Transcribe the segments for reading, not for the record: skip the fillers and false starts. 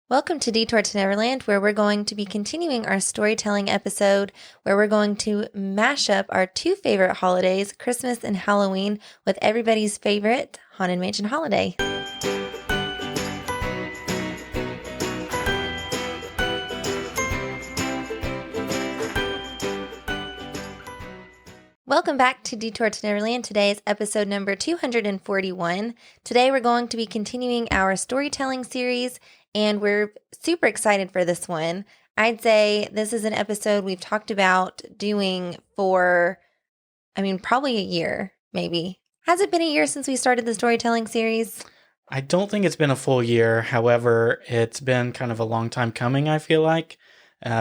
Welcome to Detour to Neverland, where we're going to be continuing our storytelling episode where we're going to mash up our two favorite holidays, Christmas and Halloween, with everybody's favorite Haunted Mansion holiday. Welcome back to Detour to Neverland. Today is episode number 241. Today we're going to be continuing our storytelling series, and we're super excited for this one. I'd say this is an episode we've talked about doing for, probably a year, maybe. Has it been a year since we started the storytelling series? I don't think it's been a full year. However, it's been kind of a long time coming, I feel like,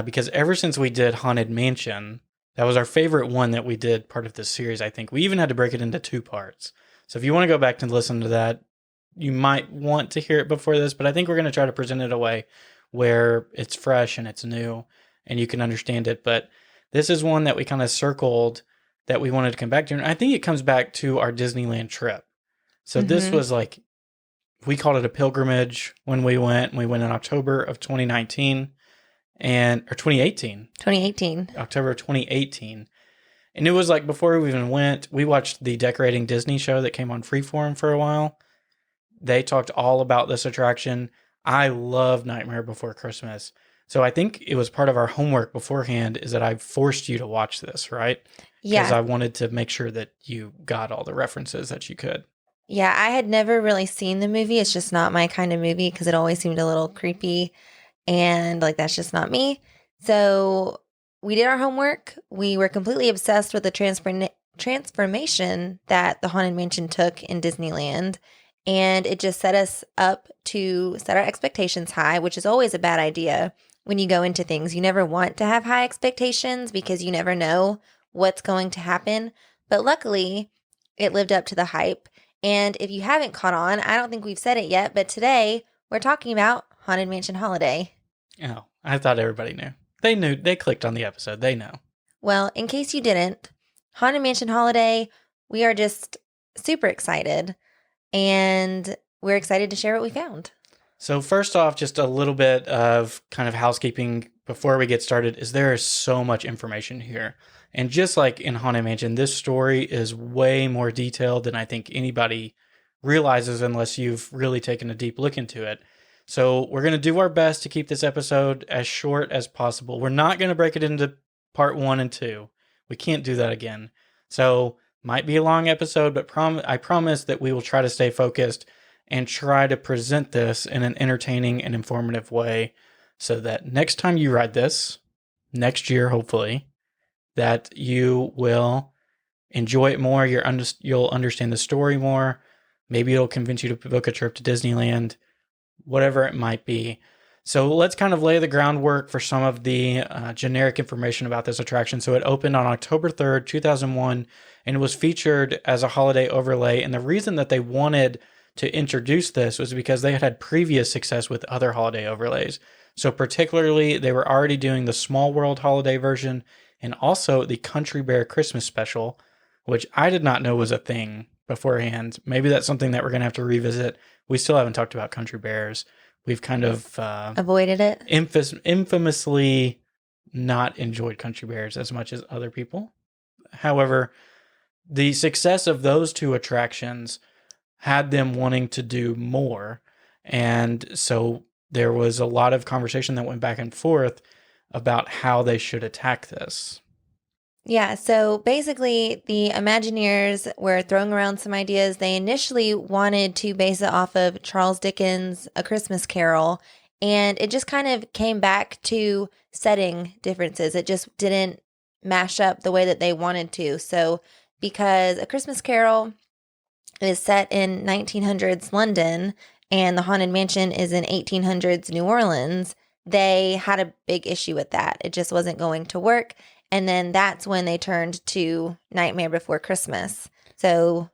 because ever since we did Haunted Mansion, that was our favorite one that we did part of this series, I think. We even had to break it into two parts. So if you want to go back and listen to that, you might want to hear it before this, but I think we're going to try to present it a way where it's fresh and it's new and you can understand it. But this is one that we kind of circled that we wanted to come back to. And I think it comes back to our Disneyland trip. So this was like, we called it a pilgrimage when we went. We went in October of 2019. Or 2018. 2018. October 2018. And it was like before we even went, we watched the Decorating Disney show that came on Freeform for a while. They talked all about this attraction. I love Nightmare Before Christmas. So I think it was part of our homework beforehand is that I forced you to watch this, right? Yeah. Because I wanted to make sure that you got all the references that you could. Yeah, I had never really seen the movie. It's just not my kind of movie because it always seemed a little creepy. And that's just not me. So we did our homework. We were completely obsessed with the transformation that the Haunted Mansion took in Disneyland. And it just set us up to set our expectations high, which is always a bad idea when you go into things. You never want to have high expectations because you never know what's going to happen. But luckily, it lived up to the hype. And if you haven't caught on, I don't think we've said it yet, but today we're talking about Haunted Mansion Holiday. Oh, I thought everybody knew. They knew. They clicked on the episode. They know. Well, in case you didn't, Haunted Mansion Holiday, we are just super excited. And we're excited to share what we found. So first off, just a little bit of kind of housekeeping before we get started is there is so much information here. And just like in Haunted Mansion, this story is way more detailed than I think anybody realizes unless you've really taken a deep look into it. So we're going to do our best to keep this episode as short as possible. We're not going to break it into part 1 and 2. We can't do that again. So might be a long episode, but I promise that we will try to stay focused and try to present this in an entertaining and informative way so that next time you ride this, next year hopefully, that you will enjoy it more. You'll understand the story more. Maybe it'll convince you to book a trip to Disneyland, whatever it might be. So let's kind of lay the groundwork for some of the generic information about this attraction. So it opened on October 3rd, 2001, and it was featured as a holiday overlay. And the reason that they wanted to introduce this was because they had had previous success with other holiday overlays. So particularly, they were already doing the Small World holiday version and also the Country Bear Christmas special, which I did not know was a thing beforehand. Maybe that's something that we're going to have to revisit. We still haven't talked about Country Bears. We've kind of avoided it. Infamously not enjoyed Country Bears as much as other people. However, the success of those two attractions had them wanting to do more. And so there was a lot of conversation that went back and forth about how they should attack this. Yeah, so basically the Imagineers were throwing around some ideas. They initially wanted to base it off of Charles Dickens' A Christmas Carol, and it just kind of came back to setting differences. It just didn't mash up the way that they wanted to. So because A Christmas Carol is set in 1900s London and the Haunted Mansion is in 1800s New Orleans, they had a big issue with that. It just wasn't going to work. And then that's when they turned to Nightmare Before Christmas. And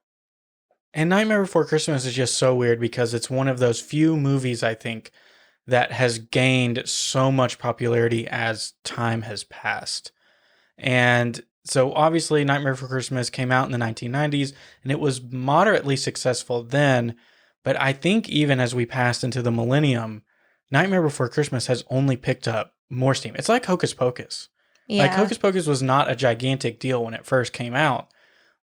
Nightmare Before Christmas is just so weird because it's one of those few movies, I think, that has gained so much popularity as time has passed. And so obviously Nightmare Before Christmas came out in the 1990s and it was moderately successful then. But I think even as we passed into the millennium, Nightmare Before Christmas has only picked up more steam. It's like Hocus Pocus. Like Yeah. Hocus Pocus was not a gigantic deal when it first came out,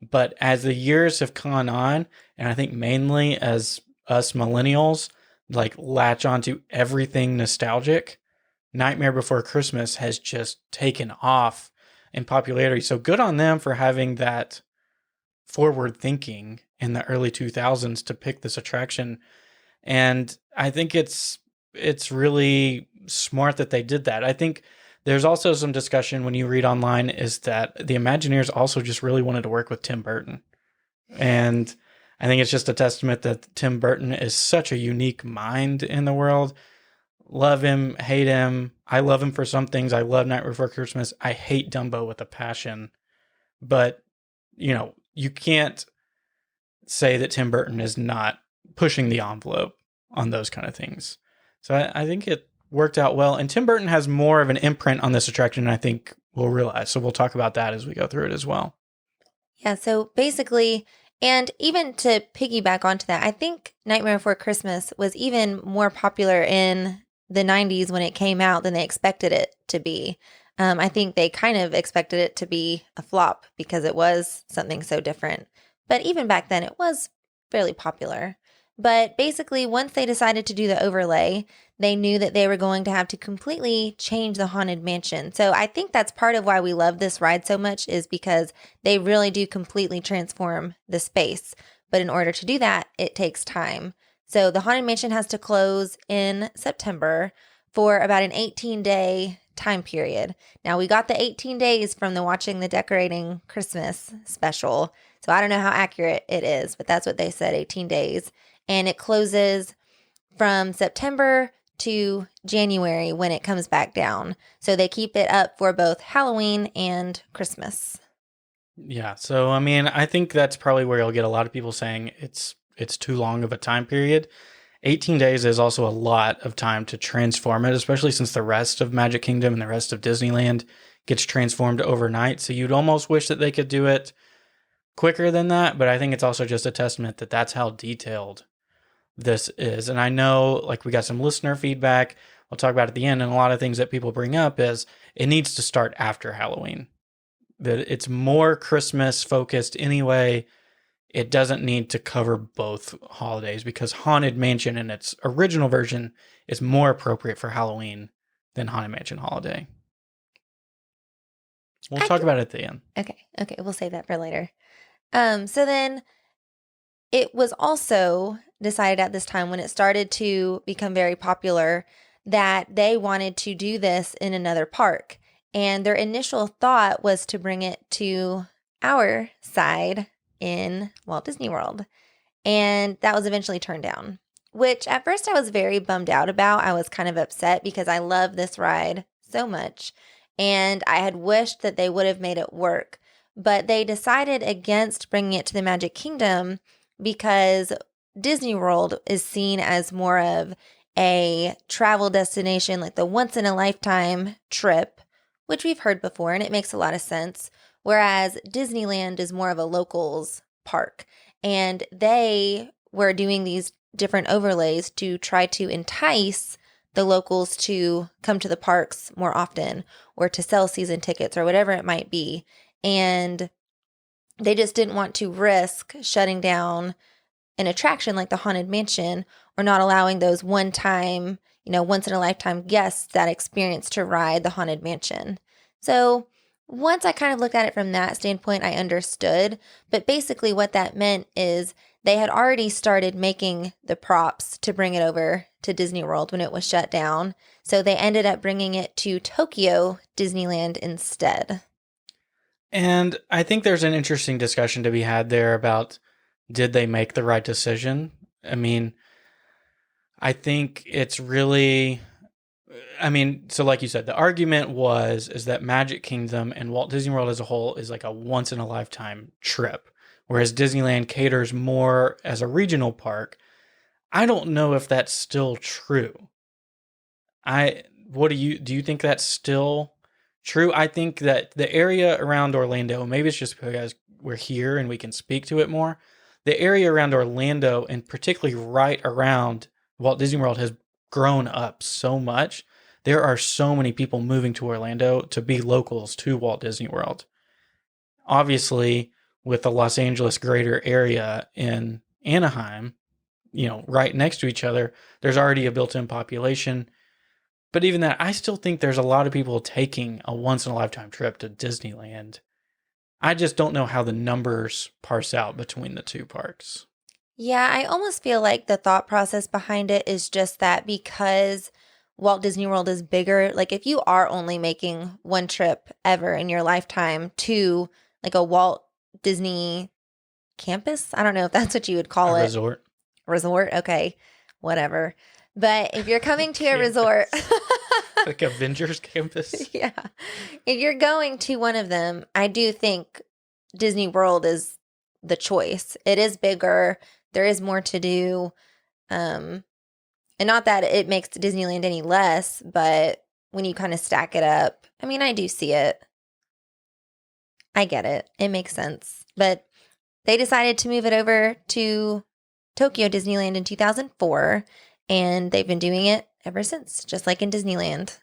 but as the years have gone on, and I think mainly as us millennials like latch onto everything nostalgic, Nightmare Before Christmas has just taken off in popularity. So good on them for having that forward thinking in the early 2000s to pick this attraction. And I think it's really smart that they did that. I think there's also some discussion when you read online is that the Imagineers also just really wanted to work with Tim Burton. And I think it's just a testament that Tim Burton is such a unique mind in the world. Love him, hate him. I love him for some things. I love Night Before Christmas. I hate Dumbo with a passion. But, you can't say that Tim Burton is not pushing the envelope on those kind of things. So I think it worked out well. And Tim Burton has more of an imprint on this attraction than I think we'll realize. So we'll talk about that as we go through it as well. Yeah, so basically, and even to piggyback onto that, I think Nightmare Before Christmas was even more popular in the 90s when it came out than they expected it to be. I think they kind of expected it to be a flop because it was something so different. But even back then, it was fairly popular. But basically, once they decided to do the overlay, they knew that they were going to have to completely change the Haunted Mansion. So I think that's part of why we love this ride so much is because they really do completely transform the space. But in order to do that, it takes time. So the Haunted Mansion has to close in September for about an 18-day time period. Now, we got the 18 days from the Watching the Decorating Christmas special. So I don't know how accurate it is, but that's what they said, 18 days. And it closes from September to January when it comes back down. So they keep it up for both Halloween and Christmas. Yeah. So I mean, I think that's probably where you'll get a lot of people saying it's too long of a time period. 18 days is also a lot of time to transform it, especially since the rest of Magic Kingdom and the rest of Disneyland gets transformed overnight. So you'd almost wish that they could do it quicker than that, but I think it's also just a testament that that's how detailed this is. And I know, like, we got some listener feedback we'll talk about at the end, and a lot of things that people bring up is it needs to start after Halloween. That it's more Christmas focused anyway. It doesn't need to cover both holidays because Haunted Mansion in its original version is more appropriate for Halloween than Haunted Mansion Holiday. We'll talk about it at the end. Okay, we'll save that for later. So then it was also decided at this time when it started to become very popular that they wanted to do this in another park. And their initial thought was to bring it to our side in Walt Disney World. And that was eventually turned down, which at first I was very bummed out about. I was kind of upset because I love this ride so much. And I had wished that they would have made it work. But they decided against bringing it to the Magic Kingdom because Disney World is seen as more of a travel destination, like the once in a lifetime trip, which we've heard before, and it makes a lot of sense. Whereas Disneyland is more of a locals park. And they were doing these different overlays to try to entice the locals to come to the parks more often or to sell season tickets or whatever it might be. And they just didn't want to risk shutting down an attraction like the Haunted Mansion or not allowing those one-time, once in a lifetime guests that experience to ride the Haunted Mansion. So once I kind of looked at it from that standpoint, I understood. But basically what that meant is they had already started making the props to bring it over to Disney World when it was shut down. So they ended up bringing it to Tokyo Disneyland instead. And I think there's an interesting discussion to be had there about did they make the right decision? I mean, I think it's really, so like you said, the argument is that Magic Kingdom and Walt Disney World as a whole is like a once in a lifetime trip, whereas Disneyland caters more as a regional park. I don't know if that's still true. Do you think that's still true? I think that the area around Orlando, maybe it's just because we're here and we can speak to it more. The area around Orlando and particularly right around Walt Disney World has grown up so much. There are so many people moving to Orlando to be locals to Walt Disney World. Obviously, with the Los Angeles greater area in Anaheim, right next to each other, there's already a built-in population. But even that, I still think there's a lot of people taking a once-in-a-lifetime trip to Disneyland. I just don't know how the numbers parse out between the two parks. Yeah, I almost feel like the thought process behind it is just that because Walt Disney World is bigger, like if you are only making one trip ever in your lifetime to like a Walt Disney campus, I don't know if that's what you would A call it. resort. Resort, okay, whatever. But if you're coming to a resort, Campus. Like Avengers Campus. yeah, if you're going to one of them, I do think Disney World is the choice. It is bigger. There is more to do. And not that it makes Disneyland any less, but when you kind of stack it up, I mean, I do see it. I get it. It makes sense. But they decided to move it over to Tokyo Disneyland in 2004, and they've been doing it ever since, just like in Disneyland.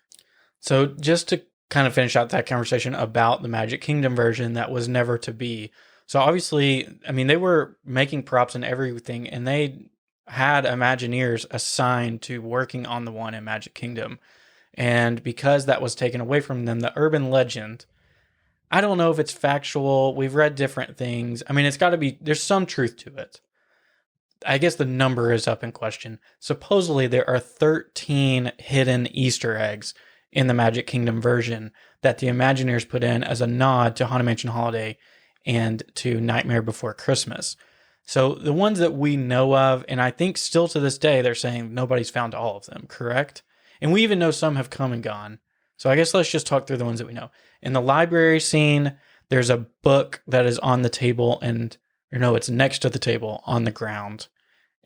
So just to kind of finish out that conversation about the Magic Kingdom version that was never to be. So obviously, I mean, they were making props and everything, and they had Imagineers assigned to working on the one in Magic Kingdom. And because that was taken away from them, the urban legend, I don't know if it's factual. We've read different things. I mean, it's got to be, there's some truth to it. I guess the number is up in question. Supposedly, there are 13 hidden Easter eggs in the Magic Kingdom version that the Imagineers put in as a nod to Haunted Mansion Holiday and to Nightmare Before Christmas. So the ones that we know of, and I think still to this day, they're saying nobody's found all of them, correct? And we even know some have come and gone. So I guess let's just talk through the ones that we know. In the library scene, there's a book that is on the table it's next to the table on the ground.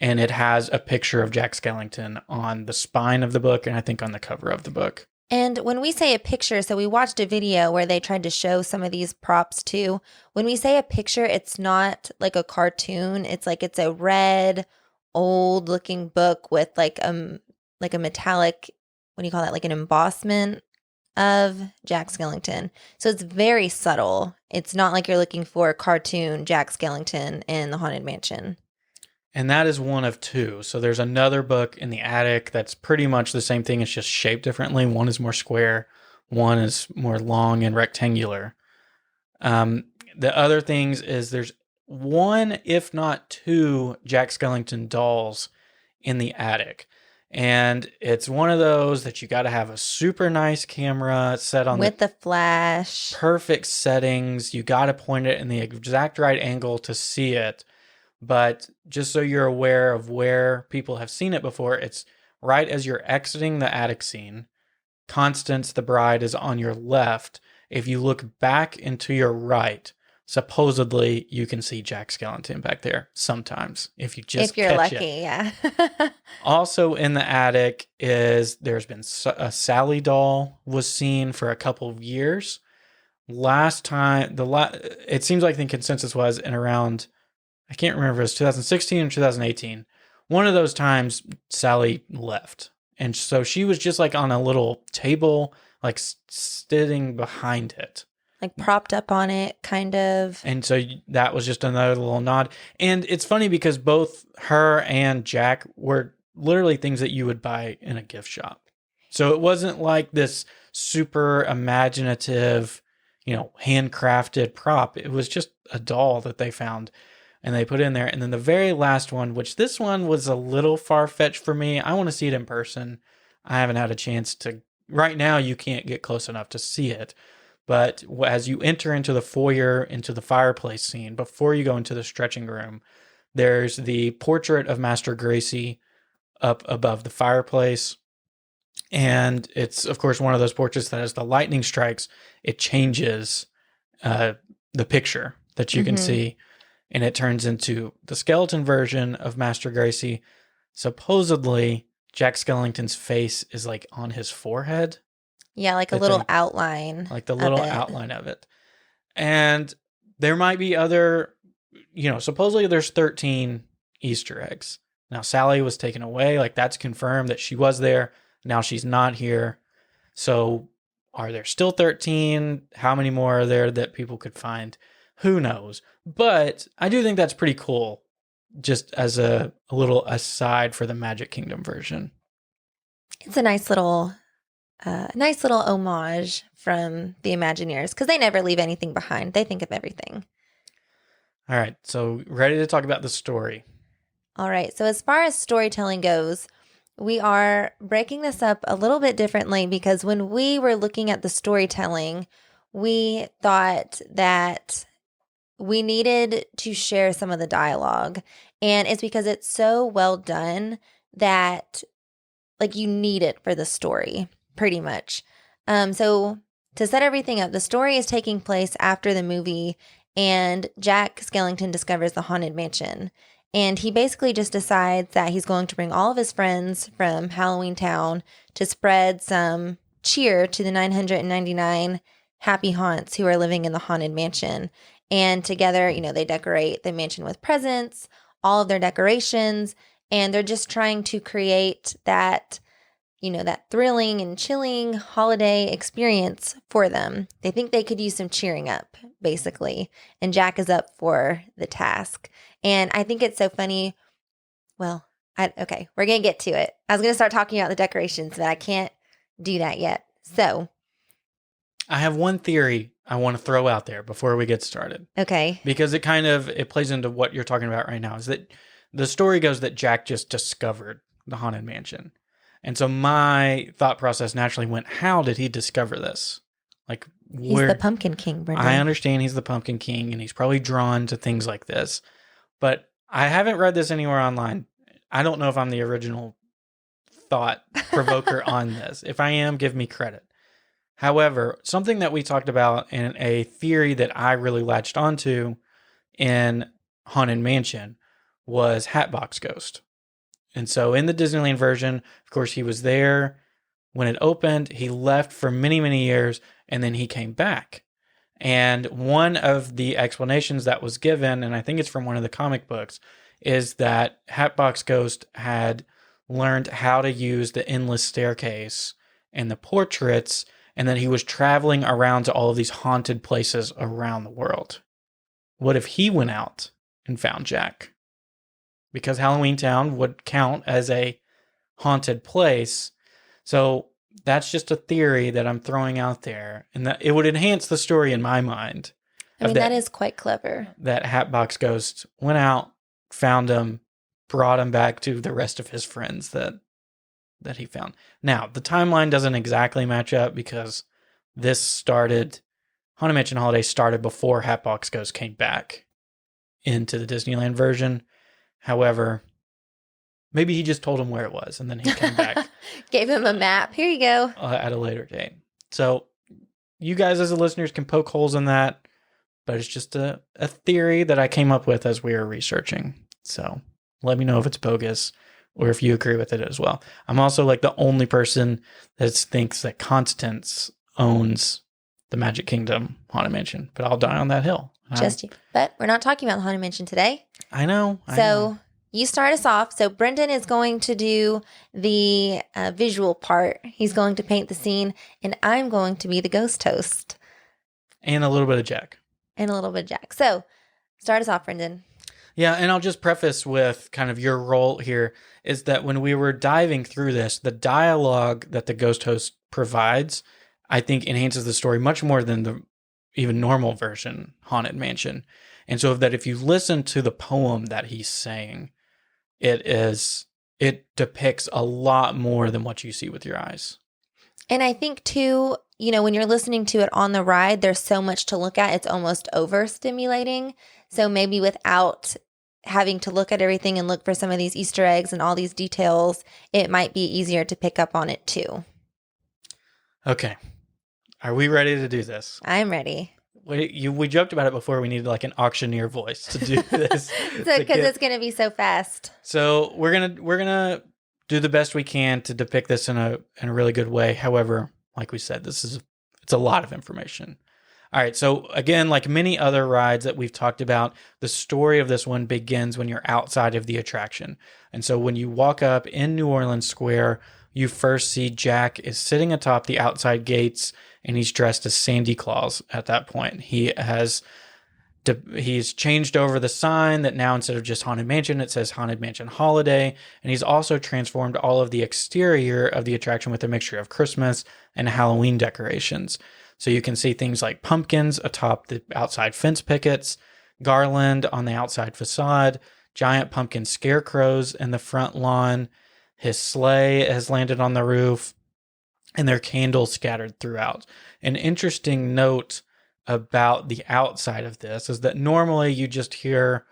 And it has a picture of Jack Skellington on the spine of the book and I think on the cover of the book. And when we say a picture, so we watched a video where they tried to show some of these props too. When we say a picture, it's not like a cartoon. It's like it's a red, old looking book with like a metallic, what do you call that? Like an embossment of Jack Skellington. So it's very subtle. It's not like you're looking for a cartoon Jack Skellington in the Haunted Mansion. And that is one of two. So there's another book in the attic that's pretty much the same thing. It's just shaped differently. One is more square. One is more long and rectangular. The other things is there's one, if not two, Jack Skellington dolls in the attic. And it's one of those that you got to have a super nice camera set on with the flash. Perfect settings. You got to point it in the exact right angle to see it. But just so you're aware of where people have seen it before, it's right as you're exiting the attic scene. Constance, the bride, is on your left. If you look back into your right, supposedly you can see Jack Skellington back there sometimes. If you're lucky, yeah. Also in the attic there's been a Sally doll was seen for a couple of years. Last time, it seems like the consensus was in around, I can't remember if it was 2016 or 2018. One of those times, Sally left. And so she was just like on a little table, like sitting behind it. Like propped up on it, kind of. And so that was just another little nod. And it's funny because both her and Jack were literally things that you would buy in a gift shop. So it wasn't like this super imaginative, handcrafted prop. It was just a doll that they found and they put in there. And then the very last one, which this one was a little far-fetched for me. I want to see it in person. I haven't had a chance to. Right now, you can't get close enough to see it. But as you enter into the foyer, into the fireplace scene, before you go into the stretching room, there's the portrait of Master Gracie up above the fireplace. And it's, of course, one of those portraits that as the lightning strikes, it changes the picture that you can see. And it turns into the skeleton version of Master Gracie. Supposedly, Jack Skellington's face is like on his forehead. Yeah, like a little outline. Like the little outline of it. And there might be other, supposedly there's 13 Easter eggs. Now, Sally was taken away. Like, that's confirmed that she was there. Now she's not here. So, are there still 13? How many more are there that people could find? Who knows? But I do think that's pretty cool, just as a little aside for the Magic Kingdom version. It's a nice little homage from the Imagineers because they never leave anything behind. They think of everything. All right, so ready to talk about the story. All right, so as far as storytelling goes, we are breaking this up a little bit differently because when we were looking at the storytelling, we thought that we needed to share some of the dialogue. And it's because it's so well done that like you need it for the story, pretty much. So to set everything up, the story is taking place after the movie, and Jack Skellington discovers the Haunted Mansion. And he basically just decides that he's going to bring all of his friends from Halloween Town to spread some cheer to the 999 happy haunts who are living in the Haunted Mansion. And together, they decorate the mansion with presents, all of their decorations, and they're just trying to create that, that thrilling and chilling holiday experience for them. They think they could use some cheering up, basically. And Jack is up for the task. And I think it's so funny. Well, okay, we're going to get to it. I was going to start talking about the decorations, but I can't do that yet. So I have one theory I want to throw out there before we get started. Okay. Because it plays into what you're talking about right now, is that the story goes that Jack just discovered the Haunted Mansion. And so my thought process naturally went, how did he discover this? Like, he's the Pumpkin King, Brendan. I understand he's the Pumpkin King, and he's probably drawn to things like this. But I haven't read this anywhere online. I don't know if I'm the original thought provoker on this. If I am, give me credit. However, something that we talked about in a theory that I really latched onto in Haunted Mansion was Hatbox Ghost. And so in the Disneyland version, of course, he was there when it opened. He left for many, many years, and then he came back. And one of the explanations that was given, and I think it's from one of the comic books, is that Hatbox Ghost had learned how to use the endless staircase and the portraits, and then he was traveling around to all of these haunted places around the world. What if he went out and found Jack? Because Halloween Town would count as a haunted place. So that's just a theory that I'm throwing out there, and that it would enhance the story in my mind. I mean, that is quite clever. That Hatbox Ghost went out, found him, brought him back to the rest of his friends that he found. Now, the timeline doesn't exactly match up because Haunted Mansion Holiday started before Hatbox Ghost came back into the Disneyland version. However, maybe he just told him where it was and then he came back. Gave him a map. Here you go. At a later date. So you guys as the listeners can poke holes in that, but it's just a theory that I came up with as we were researching. So let me know if it's bogus or if you agree with it as well. I'm also like the only person that thinks that Constance owns the Magic Kingdom Haunted Mansion, but I'll die on that hill. Just you. But we're not talking about the Haunted Mansion today. I know. So you start us off. So Brendan is going to do the visual part. He's going to paint the scene, and I'm going to be the ghost host. And a little bit of Jack. So start us off, Brendan. Yeah, and I'll just preface with kind of your role here is that when we were diving through this, the dialogue that the ghost host provides, I think enhances the story much more than the even normal version Haunted Mansion. And so that if you listen to the poem that he's saying, it depicts a lot more than what you see with your eyes. And I think too, when you're listening to it on the ride, there's so much to look at. It's almost overstimulating. So maybe without having to look at everything and look for some of these Easter eggs and all these details, it might be easier to pick up on it too. Okay. Are we ready to do this? I'm ready. We joked about it before. We needed like an auctioneer voice to do this. Because it's going to be so fast. So we're gonna do the best we can to depict this in a really good way. However, like we said, it's a lot of information. All right. So, again, like many other rides that we've talked about, the story of this one begins when you're outside of the attraction. And so, when you walk up in New Orleans Square, you first see Jack is sitting atop the outside gates and he's dressed as Sandy Claus at that point. He's changed over the sign that now instead of just Haunted Mansion, it says Haunted Mansion Holiday. And he's also transformed all of the exterior of the attraction with a mixture of Christmas and Halloween decorations. So you can see things like pumpkins atop the outside fence pickets, garland on the outside facade, giant pumpkin scarecrows in the front lawn. His sleigh has landed on the roof, and there are candles scattered throughout. An interesting note about the outside of this is that normally you just hear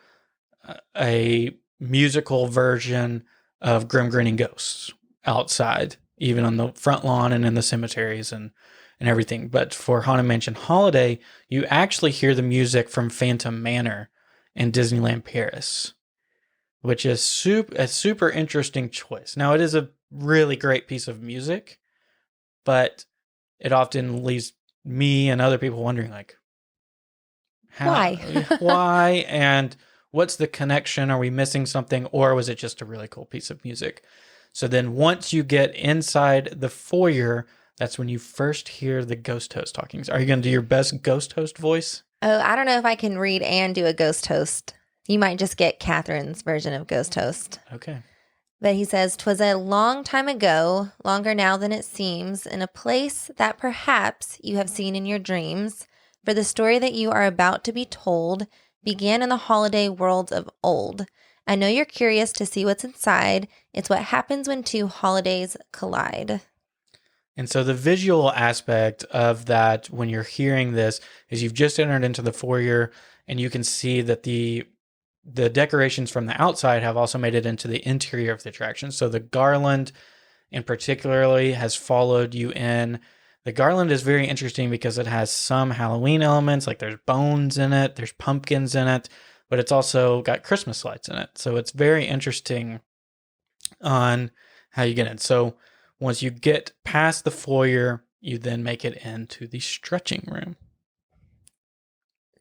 a musical version of Grim Grinning Ghosts outside, even on the front lawn and in the cemeteries and everything. But for Haunted Mansion Holiday, you actually hear the music from Phantom Manor in Disneyland Paris, which is a super interesting choice. Now, it is a really great piece of music, but it often leaves me and other people wondering, like, Why? why, and what's the connection? Are we missing something, or was it just a really cool piece of music? So then once you get inside the foyer, that's when you first hear the ghost host talking. Are you going to do your best ghost host voice? Oh, I don't know if I can read and do a ghost host. You might just get Catherine's version of ghost host. Okay. But he says, "'Twas a long time ago, longer now than it seems, in a place that perhaps you have seen in your dreams. For the story that you are about to be told began in the holiday worlds of old. I know you're curious to see what's inside. It's what happens when two holidays collide." And so the visual aspect of that when you're hearing this is you've just entered into the foyer and you can see that the decorations from the outside have also made it into the interior of the attraction. So the garland in particularly has followed you in. The garland is very interesting because it has some Halloween elements, like there's bones in it, there's pumpkins in it, but it's also got Christmas lights in it. So it's very interesting on how you get in. So once you get past the foyer, you then make it into the stretching room.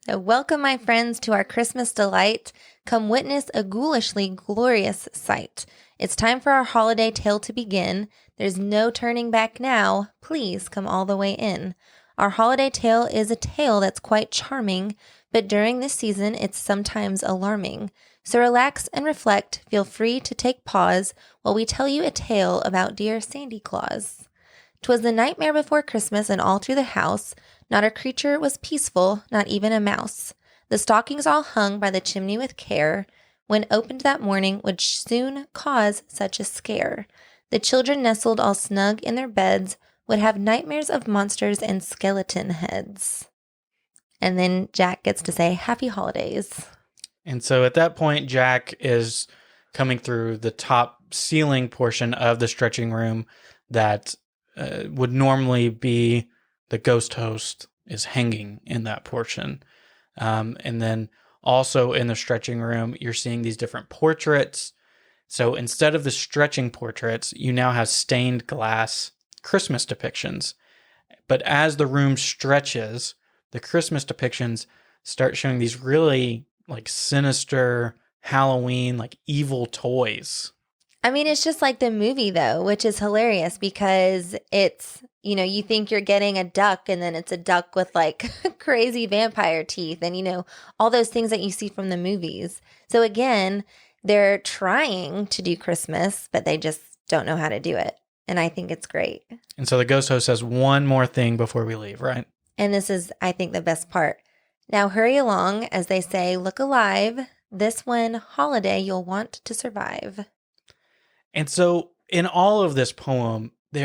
So welcome, my friends, to our Christmas delight. Come witness a ghoulishly glorious sight. It's time for our holiday tale to begin. There's no turning back now. Please come all the way in. Our holiday tale is a tale that's quite charming, but during this season, it's sometimes alarming. So relax and reflect. Feel free to take pause while we tell you a tale about dear Sandy Claus. 'Twas the nightmare before Christmas, and all through the house, not a creature was peaceful, not even a mouse. The stockings all hung by the chimney with care, when opened that morning would soon cause such a scare. The children nestled all snug in their beds, would have nightmares of monsters and skeleton heads. And then Jack gets to say, "Happy holidays." And so at that point, Jack is coming through the top ceiling portion of the stretching room that would normally be the ghost host is hanging in that portion. And then also in the stretching room, you're seeing these different portraits. So instead of the stretching portraits, you now have stained glass Christmas depictions. But as the room stretches, the Christmas depictions start showing these really like sinister Halloween, like evil toys. I mean, it's just like the movie, though, which is hilarious because it's, you think you're getting a duck and then it's a duck with like crazy vampire teeth and, all those things that you see from the movies. So again, they're trying to do Christmas, but they just don't know how to do it. And I think it's great. And so the ghost host says one more thing before we leave, right? And this is, I think, the best part. "Now hurry along," as they say, "look alive. This one holiday you'll want to survive." And so in all of this poem, it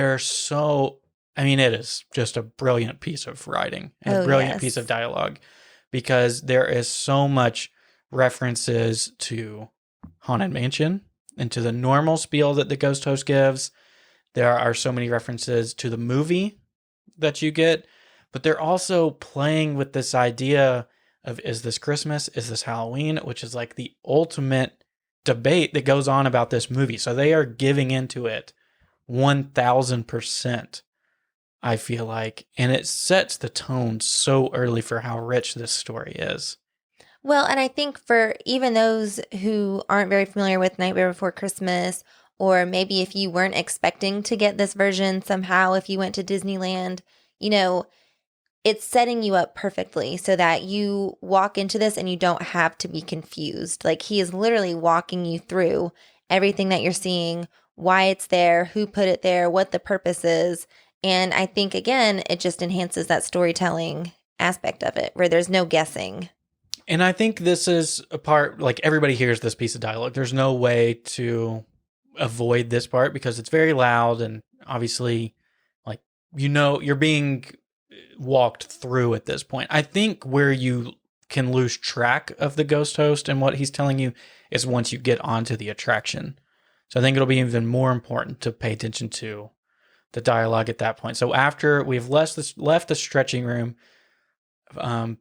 is just a brilliant piece of writing and a brilliant piece of dialogue because there is so much references to Haunted Mansion and to the normal spiel that the ghost host gives. There are so many references to the movie that you get, but they're also playing with this idea of, is this Christmas? Is this Halloween? Which is like the ultimate debate that goes on about this movie. So they are giving into it 1000%. I feel like, and it sets the tone so early for how rich this story is. Well, and I think for even those who aren't very familiar with Nightmare Before Christmas, or maybe if you weren't expecting to get this version somehow, if you went to Disneyland, you know, it's setting you up perfectly so that you walk into this and you don't have to be confused. Like he is literally walking you through everything that you're seeing, why it's there, who put it there, what the purpose is. And I think, again, it just enhances that storytelling aspect of it where there's no guessing. And I think this is a part, like everybody hears this piece of dialogue. There's no way to avoid this part because it's very loud and obviously, like, you're being walked through at this point. I think where you can lose track of the ghost host and what he's telling you is once you get onto the attraction. So I think it'll be even more important to pay attention to the dialogue at that point. So after we've left the stretching room,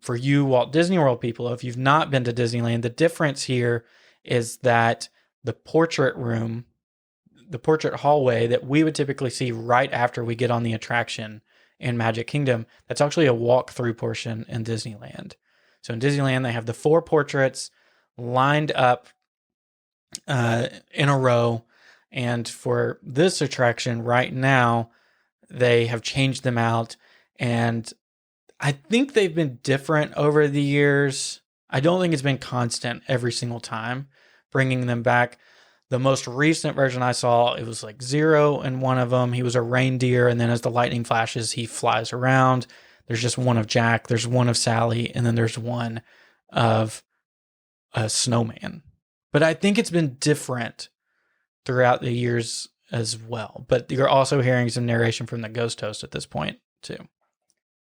for you Walt Disney World people, if you've not been to Disneyland, the difference here is that the portrait room, the portrait hallway that we would typically see right after we get on the attraction in Magic Kingdom, that's actually a walk-through portion in Disneyland. So in Disneyland, they have the 4 portraits lined up in a row. And for this attraction right now, they have changed them out. And I think they've been different over the years. I don't think it's been constant every single time bringing them back. The most recent version I saw, it was like Zero in one of them. He was a reindeer, and then as the lightning flashes, he flies around. There's just one of Jack, there's one of Sally, and then there's one of a snowman. But I think it's been different throughout the years as well. But you're also hearing some narration from the ghost host at this point, too.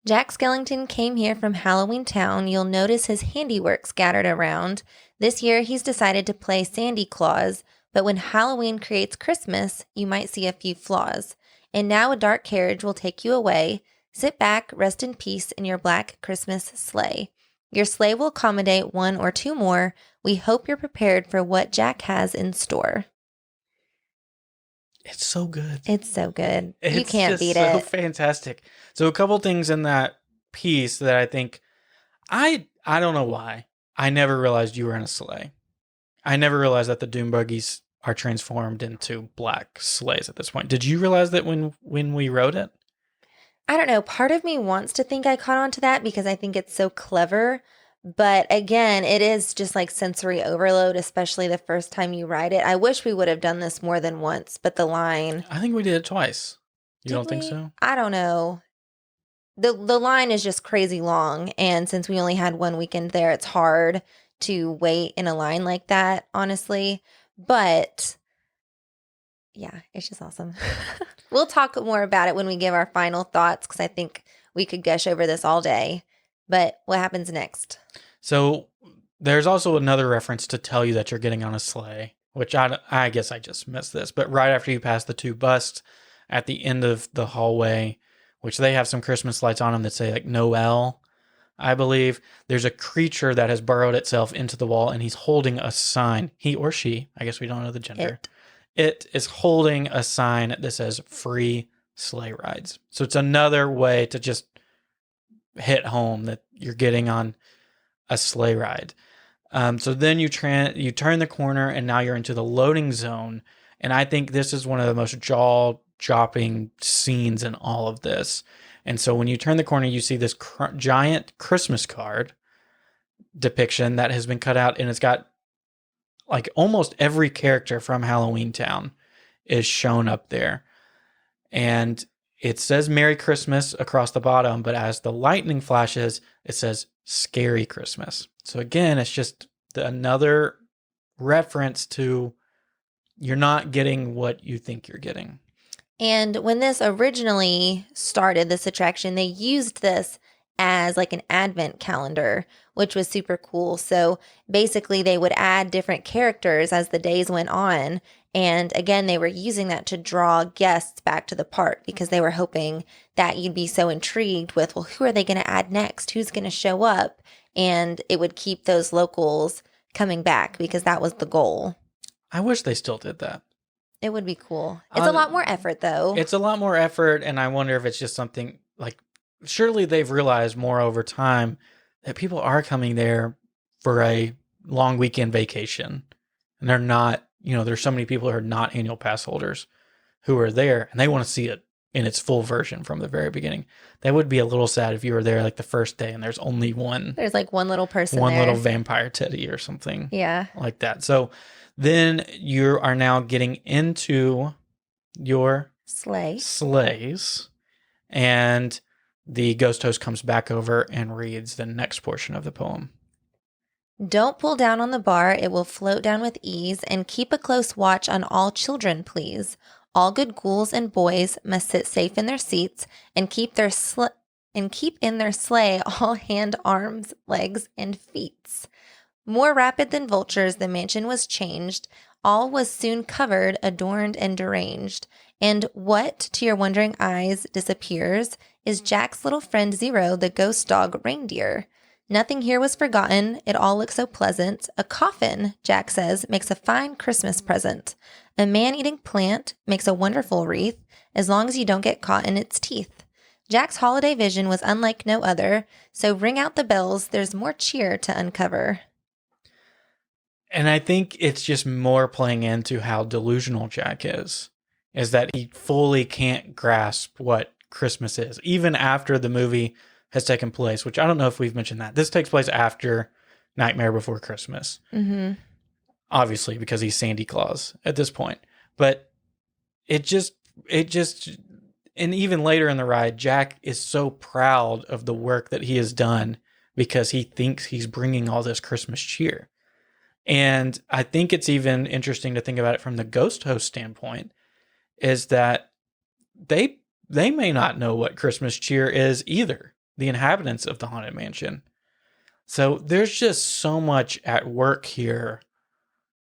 Jack Skellington came here from Halloween Town. You'll notice his handiwork scattered around. This year, he's decided to play Sandy Claus, but when Halloween creates Christmas, you might see a few flaws. And now a dark carriage will take you away. Sit back, rest in peace in your black Christmas sleigh. Your sleigh will accommodate 1 or 2 more. We hope you're prepared for what Jack has in store. It's so good. It's so good. It's you can't beat so it. Fantastic. So a couple things in that piece that I think I don't know why. I never realized you were in a sleigh. I never realized that the Doom buggies are transformed into black sleighs at this point. Did you realize that when we wrote it? I don't know. Part of me wants to think I caught on to that because I think it's so clever. But again, it is just like sensory overload, especially the first time you ride it. I wish we would have done this more than once, but the line. I think we did it twice. You don't think we? so? I don't know. The line is just crazy long. And since we only had one weekend there, it's hard to wait in a line like that, honestly. But yeah, it's just awesome. We'll talk more about it when we give our final thoughts because I think we could gush over this all day. But what happens next? So there's also another reference to tell you that you're getting on a sleigh, which I guess I just missed this. But right after you pass the 2 busts at the end of the hallway, which they have some Christmas lights on them that say like Noel, I believe, there's a creature that has burrowed itself into the wall and he's holding a sign. He or she, I guess we don't know the gender. It is holding a sign that says free sleigh rides. So it's another way to just hit home that you're getting on a sleigh ride. So then you turn the corner and now you're into the loading zone. And I think this is one of the most jaw-dropping scenes in all of this. And so when you turn the corner, you see this giant Christmas card depiction that has been cut out, and it's got like almost every character from Halloween Town is shown up there. And it says Merry Christmas across the bottom, but as the lightning flashes, it says Scary Christmas. So again, it's just another reference to you're not getting what you think you're getting. And when this originally started, this attraction, they used this as like an advent calendar, which was super cool. So basically they would add different characters as the days went on. And again, they were using that to draw guests back to the park because they were hoping that you'd be so intrigued with, well, who are they going to add next? Who's going to show up? And it would keep those locals coming back because that was the goal. I wish they still did that. It would be cool. It's a lot more effort, though. It's a lot more effort, and I wonder if it's just something like, surely they've realized more over time that people are coming there for a long weekend vacation, and they're not, there's so many people who are not annual pass holders who are there, and they want to see it in its full version from the very beginning. That would be a little sad if you were there like the first day and there's only There's like one little person one there. little vampire teddy or something Yeah. like that. So then you are now getting into your sleighs, and the ghost host comes back over and reads the next portion of the poem. Don't pull down on the bar, it will float down with ease, and keep a close watch on all children, please. All good ghouls and boys must sit safe in their seats and keep in their sleigh all hand, arms, legs, and feet. More rapid than vultures, the mansion was changed. All was soon covered, adorned, and deranged. And what, to your wondering eyes, disappears is Jack's little friend Zero, the ghost dog reindeer. Nothing here was forgotten. It all looked so pleasant. A coffin, Jack says, makes a fine Christmas present. A man-eating plant makes a wonderful wreath, as long as you don't get caught in its teeth. Jack's holiday vision was unlike no other, so ring out the bells, there's more cheer to uncover. And I think it's just more playing into how delusional Jack is that he fully can't grasp what Christmas is, even after the movie has taken place, which I don't know if we've mentioned that. This takes place after Nightmare Before Christmas. Mm-hmm. Obviously, because he's Sandy Claus at this point. But it just, and even later in the ride, Jack is so proud of the work that he has done because he thinks he's bringing all this Christmas cheer. And I think it's even interesting to think about it from the ghost host standpoint, is that they may not know what Christmas cheer is either, the inhabitants of the Haunted Mansion. So there's just so much at work here.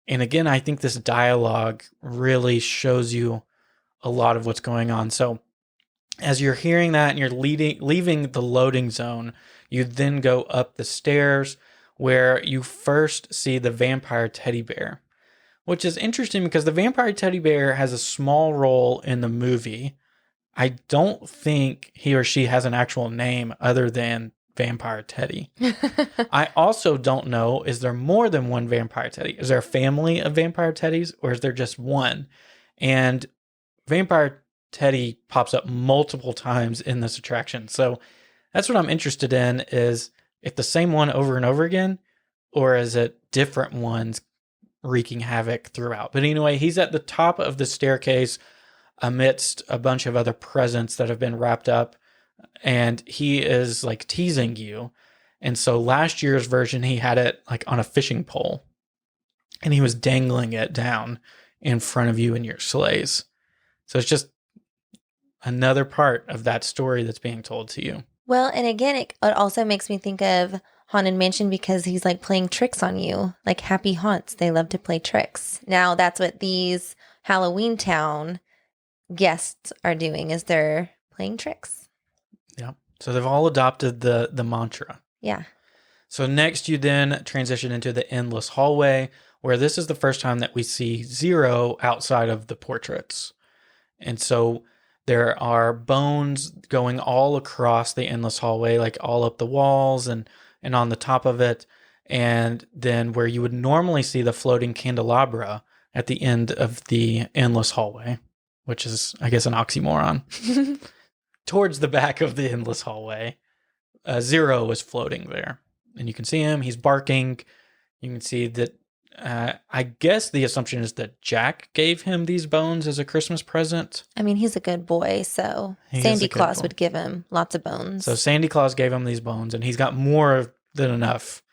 And again, I think this dialogue really shows you a lot of what's going on. So as you're hearing that and you're leaving the loading zone, you then go up the stairs where you first see the vampire teddy bear, which is interesting because the vampire teddy bear has a small role in the movie. I don't think he or she has an actual name other than Vampire Teddy. I also don't know, is there more than one Vampire Teddy? Is there a family of Vampire Teddies, or is there just one? And Vampire Teddy pops up multiple times in this attraction. So that's what I'm interested in, is if the same one over and over again, or is it different ones wreaking havoc throughout? But anyway, he's at the top of the staircase amidst a bunch of other presents that have been wrapped up, and he is like teasing you. And so last year's version, he had it like on a fishing pole, and he was dangling it down in front of you in your sleighs. So it's just another part of that story that's being told to you. Well, and again, it also makes me think of Haunted Mansion because he's like playing tricks on you, like Happy Haunts. They love to play tricks. Now that's what these Halloween Town guests are doing, is they're playing tricks. Yeah. So they've all adopted the mantra. Yeah. So next you then transition into the endless hallway, where this is the first time that we see Zero outside of the portraits. And so there are bones going all across the endless hallway, like all up the walls and on the top of it. And then where you would normally see the floating candelabra at the end of the endless hallway, which is, I guess, an oxymoron. Towards the back of the endless hallway, Zero is floating there. And you can see him. He's barking. You can see that, I guess the assumption is that Jack gave him these bones as a Christmas present. I mean, he's a good boy, so Sandy Claus would give him lots of bones. So Sandy Claus gave him these bones, and he's got more than enough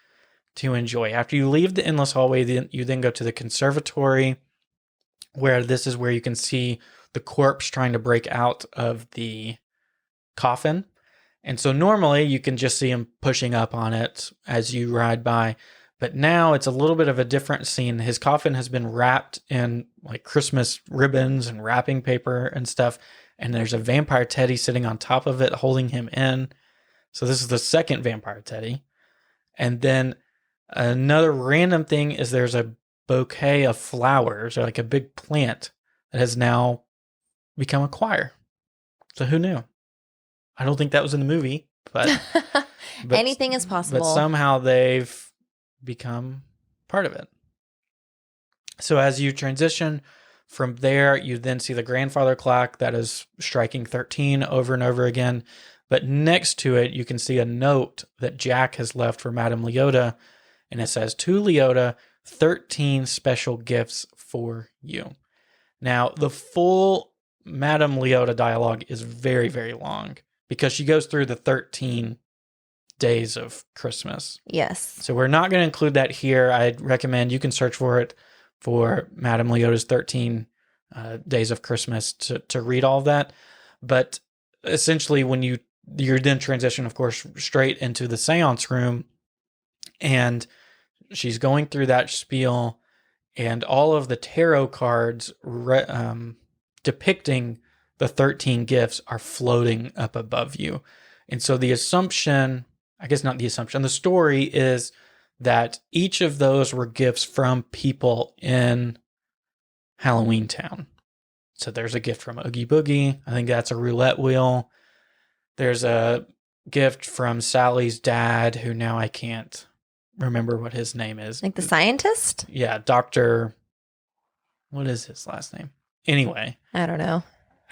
to enjoy. After you leave the endless hallway, you then go to the conservatory, where this is where you can see the corpse trying to break out of the coffin. And so normally you can just see him pushing up on it as you ride by. But now it's a little bit of a different scene. His coffin has been wrapped in like Christmas ribbons and wrapping paper and stuff. And there's a vampire teddy sitting on top of it, holding him in. So this is the second vampire teddy. And then another random thing is there's a bouquet of flowers, or like a big plant that has now become a choir. So who knew? I don't think that was in the movie, but Anything is but possible. somehow they've become part of it. So as you transition from there, you then see the grandfather clock that is striking 13 over and over again. But next to it, you can see a note that Jack has left for Madame Leota, and it says, "To Leota, 13 special gifts for you." Now, the full Madame Leota dialogue is very, very long because she goes through the 13 days of Christmas. Yes. So we're not going to include that here. I'd recommend you can search for it for Madame Leota's 13 days of Christmas to read all of that. But essentially, when you're then transition, of course, straight into the seance room, and she's going through that spiel, and all of the tarot cards depicting the 13 gifts are floating up above you. And so the assumption, I guess not the assumption, the story is that each of those were gifts from people in Halloween Town. So there's a gift from Oogie Boogie. I think that's a roulette wheel. There's a gift from Sally's dad, who now I can't remember what his name is. Like the scientist? Yeah, Dr. What is his last name? Anyway. I don't know.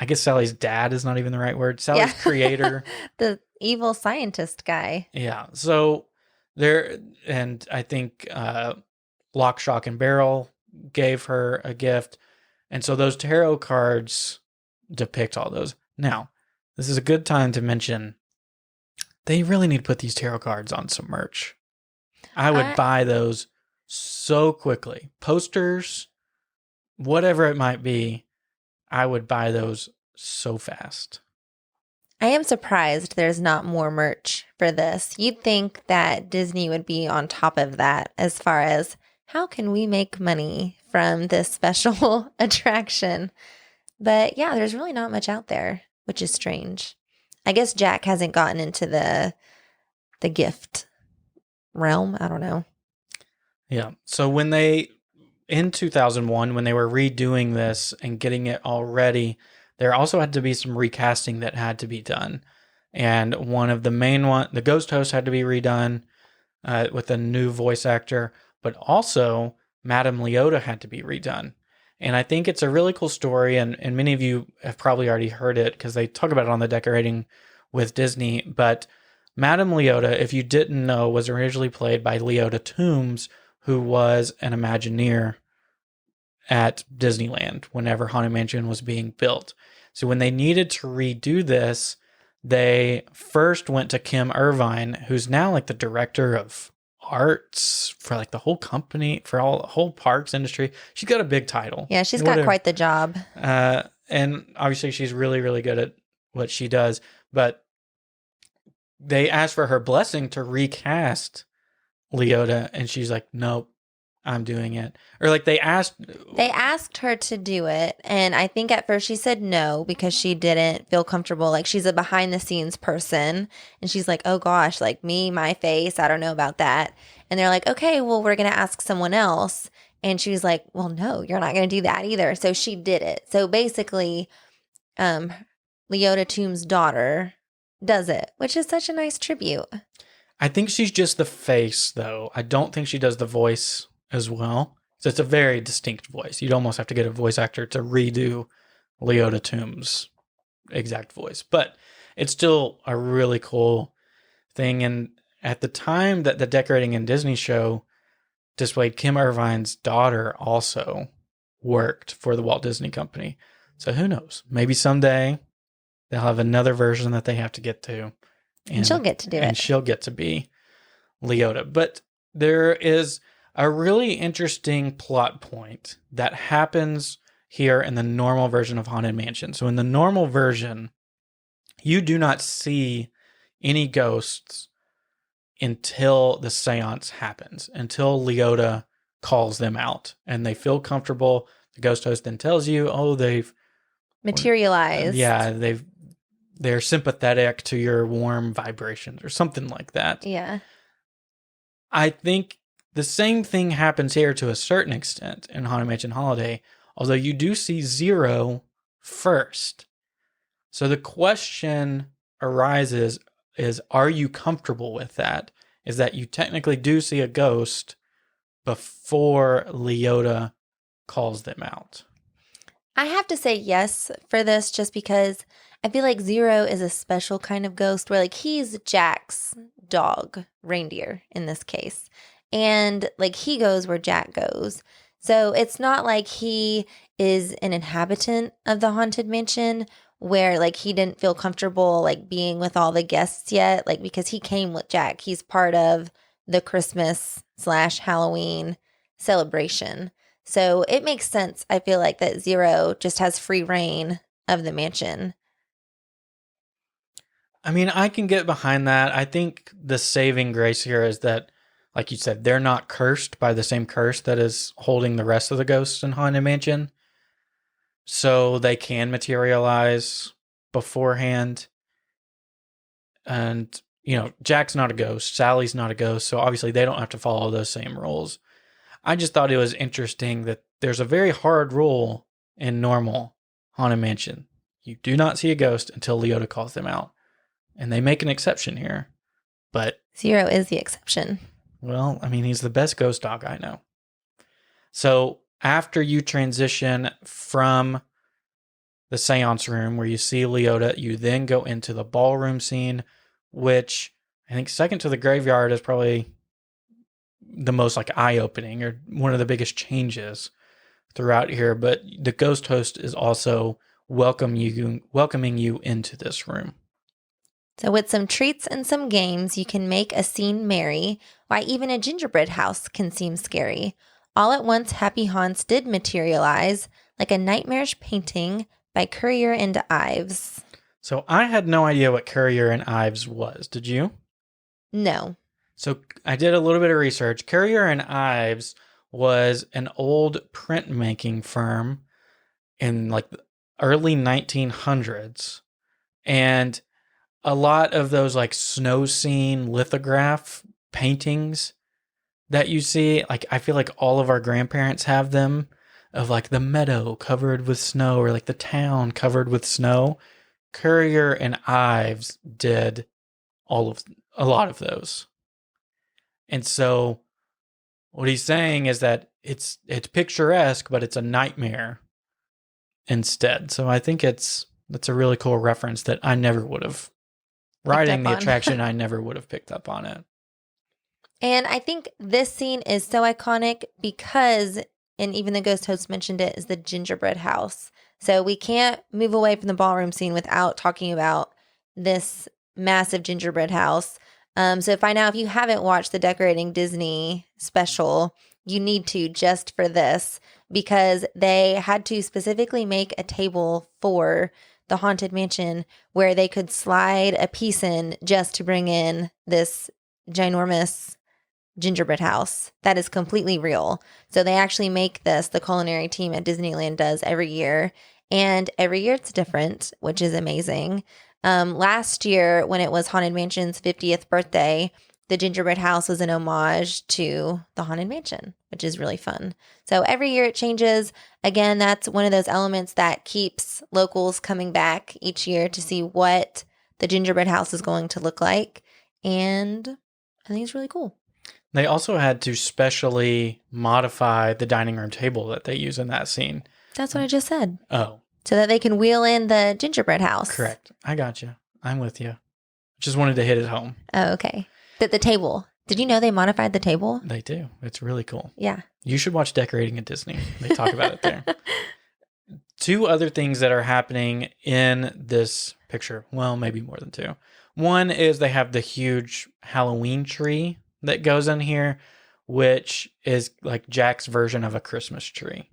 I guess Sally's dad is not even the right word. Sally's creator. The evil scientist guy. Yeah. So there, and I think Lock, Shock, and Barrel gave her a gift. And so those tarot cards depict all those. Now, this is a good time to mention they really need to put these tarot cards on some merch. I would buy those so quickly. Posters, whatever it might be, I would buy those so fast. I am surprised there's not more merch for this. You'd think that Disney would be on top of that as far as how can we make money from this special attraction. But yeah, there's really not much out there, which is strange. I guess Jack hasn't gotten into the gift realm. I don't know. Yeah. So in 2001, when they were redoing this and getting it all ready, there also had to be some recasting that had to be done. And one of the main one, the ghost host had to be redone with a new voice actor, but also Madame Leota had to be redone. And I think it's a really cool story, and many of you have probably already heard it because they talk about it on the Decorating with Disney. But Madame Leota, if you didn't know, was originally played by Leota Toombs, who was an Imagineer at Disneyland whenever Haunted Mansion was being built. So when they needed to redo this, they first went to Kim Irvine, who's now like the director of arts for like the whole company, for all the whole parks industry. She's got a big title. Yeah, she's got quite the job. And obviously she's really, really good at what she does. But they asked for her blessing to recast Leota, and she's like, nope, I'm doing it. Or like they asked her to do it, and I think at first she said no because she didn't feel comfortable. Like, she's a behind the scenes person, and she's like, oh gosh, like me, my face, I don't know about that. And they're like, okay, well, we're gonna ask someone else. And she was like, well, no, you're not gonna do that either. So she did it. So basically, Leota Toombs' daughter does it, which is such a nice tribute. I think she's just the face, though. I don't think she does the voice as well. So it's a very distinct voice. You'd almost have to get a voice actor to redo Leota Toombs' exact voice. But it's still a really cool thing. And at the time that the Decorating in Disney show displayed, Kim Irvine's daughter also worked for the Walt Disney Company. So who knows? Maybe someday they'll have another version that they have to get to. And she'll get to do it. And she'll get to be Leota. But there is a really interesting plot point that happens here in the normal version of Haunted Mansion. So in the normal version, you do not see any ghosts until the seance happens, until Leota calls them out and they feel comfortable. The ghost host then tells you, oh, they've materialized. Yeah, they're sympathetic to your warm vibrations or something like that. Yeah. I think the same thing happens here to a certain extent in Haunted Mansion Holiday, Although you do see Zero first. So the question arises is, are you comfortable with that? Is that you technically do see a ghost before Leota calls them out? I have to say yes for this just because I feel like Zero is a special kind of ghost where like he's Jack's dog, reindeer in this case. And like he goes where Jack goes. So it's not like he is an inhabitant of the haunted mansion where like he didn't feel comfortable like being with all the guests yet, like because he came with Jack. He's part of the Christmas/Halloween celebration. So it makes sense, I feel like, that Zero just has free reign of the mansion. I mean, I can get behind that. I think the saving grace here is that, like you said, they're not cursed by the same curse that is holding the rest of the ghosts in Haunted Mansion. So they can materialize beforehand. And, Jack's not a ghost. Sally's not a ghost. So obviously they don't have to follow those same rules. I just thought it was interesting that there's a very hard rule in normal Haunted Mansion. You do not see a ghost until Leota calls them out. And they make an exception here. But Zero is the exception. well, I mean, he's the best ghost dog I know. So after you transition from the seance room where you see Leota, you then go into the ballroom scene, which I think second to the graveyard is probably the most like eye-opening or one of the biggest changes throughout here. But the ghost host is also welcoming you into this room. So with some treats and some games, you can make a scene merry, while even a gingerbread house can seem scary. All at once, Happy Haunts did materialize, like a nightmarish painting by Currier and Ives. So I had no idea what Currier and Ives was. Did you? No. So I did a little bit of research. Currier and Ives was an old printmaking firm in like the early 1900s. And a lot of those like snow scene lithograph paintings that you see, like I feel like all of our grandparents have them, of like the meadow covered with snow or like the town covered with snow. Currier and Ives did a lot of those. And so what he's saying is that it's picturesque, but it's a nightmare instead. So I think that's a really cool reference that I never would have. Riding the attraction, I never would have picked up on it. And I think this scene is so iconic because, and even the ghost host mentioned it, is the gingerbread house. So we can't move away from the ballroom scene without talking about this massive gingerbread house. So if you haven't watched the Decorating Disney special, you need to just for this, because they had to specifically make a table for the Haunted Mansion where they could slide a piece in just to bring in this ginormous gingerbread house that is completely real. So they actually make this, the culinary team at Disneyland does every year. And every year it's different, which is amazing. Last year, when it was Haunted Mansion's 50th birthday, the gingerbread house was an homage to the Haunted Mansion, which is really fun. So every year it changes. Again, that's one of those elements that keeps locals coming back each year to see what the gingerbread house is going to look like. And I think it's really cool. They also had to specially modify the dining room table that they use in that scene. That's what I just said. Oh. So that they can wheel in the gingerbread house. Correct. I got you. I'm with you. Just wanted to hit it home. Oh, okay. The table. Did you know they modified the table? They do. It's really cool. Yeah. You should watch Decorating at Disney. They talk about it there. Two other things that are happening in this picture. Well, maybe more than two. One is they have the huge Halloween tree that goes in here, which is like Jack's version of a Christmas tree.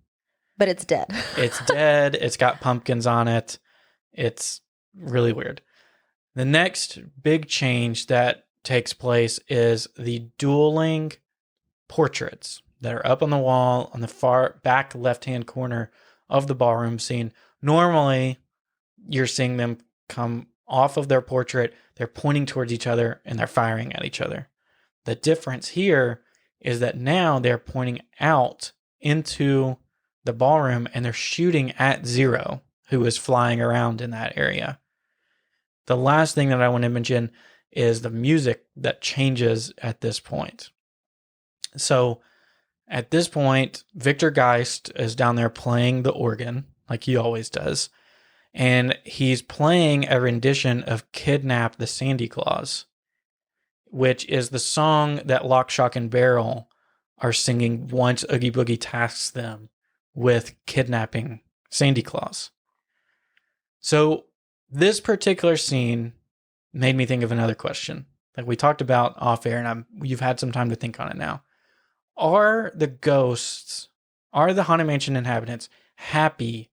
But it's dead. It's dead. It's got pumpkins on it. It's really weird. The next big change that takes place is the dueling portraits that are up on the wall on the far back left-hand corner of the ballroom scene. Normally, you're seeing them come off of their portrait, they're pointing towards each other, and they're firing at each other. The difference here is that now they're pointing out into the ballroom and they're shooting at Zero, who is flying around in that area. The last thing that I want to mention is the music that changes at this point. So at this point, Victor Geist is down there playing the organ, like he always does. And he's playing a rendition of Kidnap the Sandy Claus, which is the song that Lock, Shock, and Barrel are singing once Oogie Boogie tasks them with kidnapping Sandy Claus. So this particular scene made me think of another question that we talked about off air, and you've had some time to think on it now. Are the Haunted Mansion inhabitants happy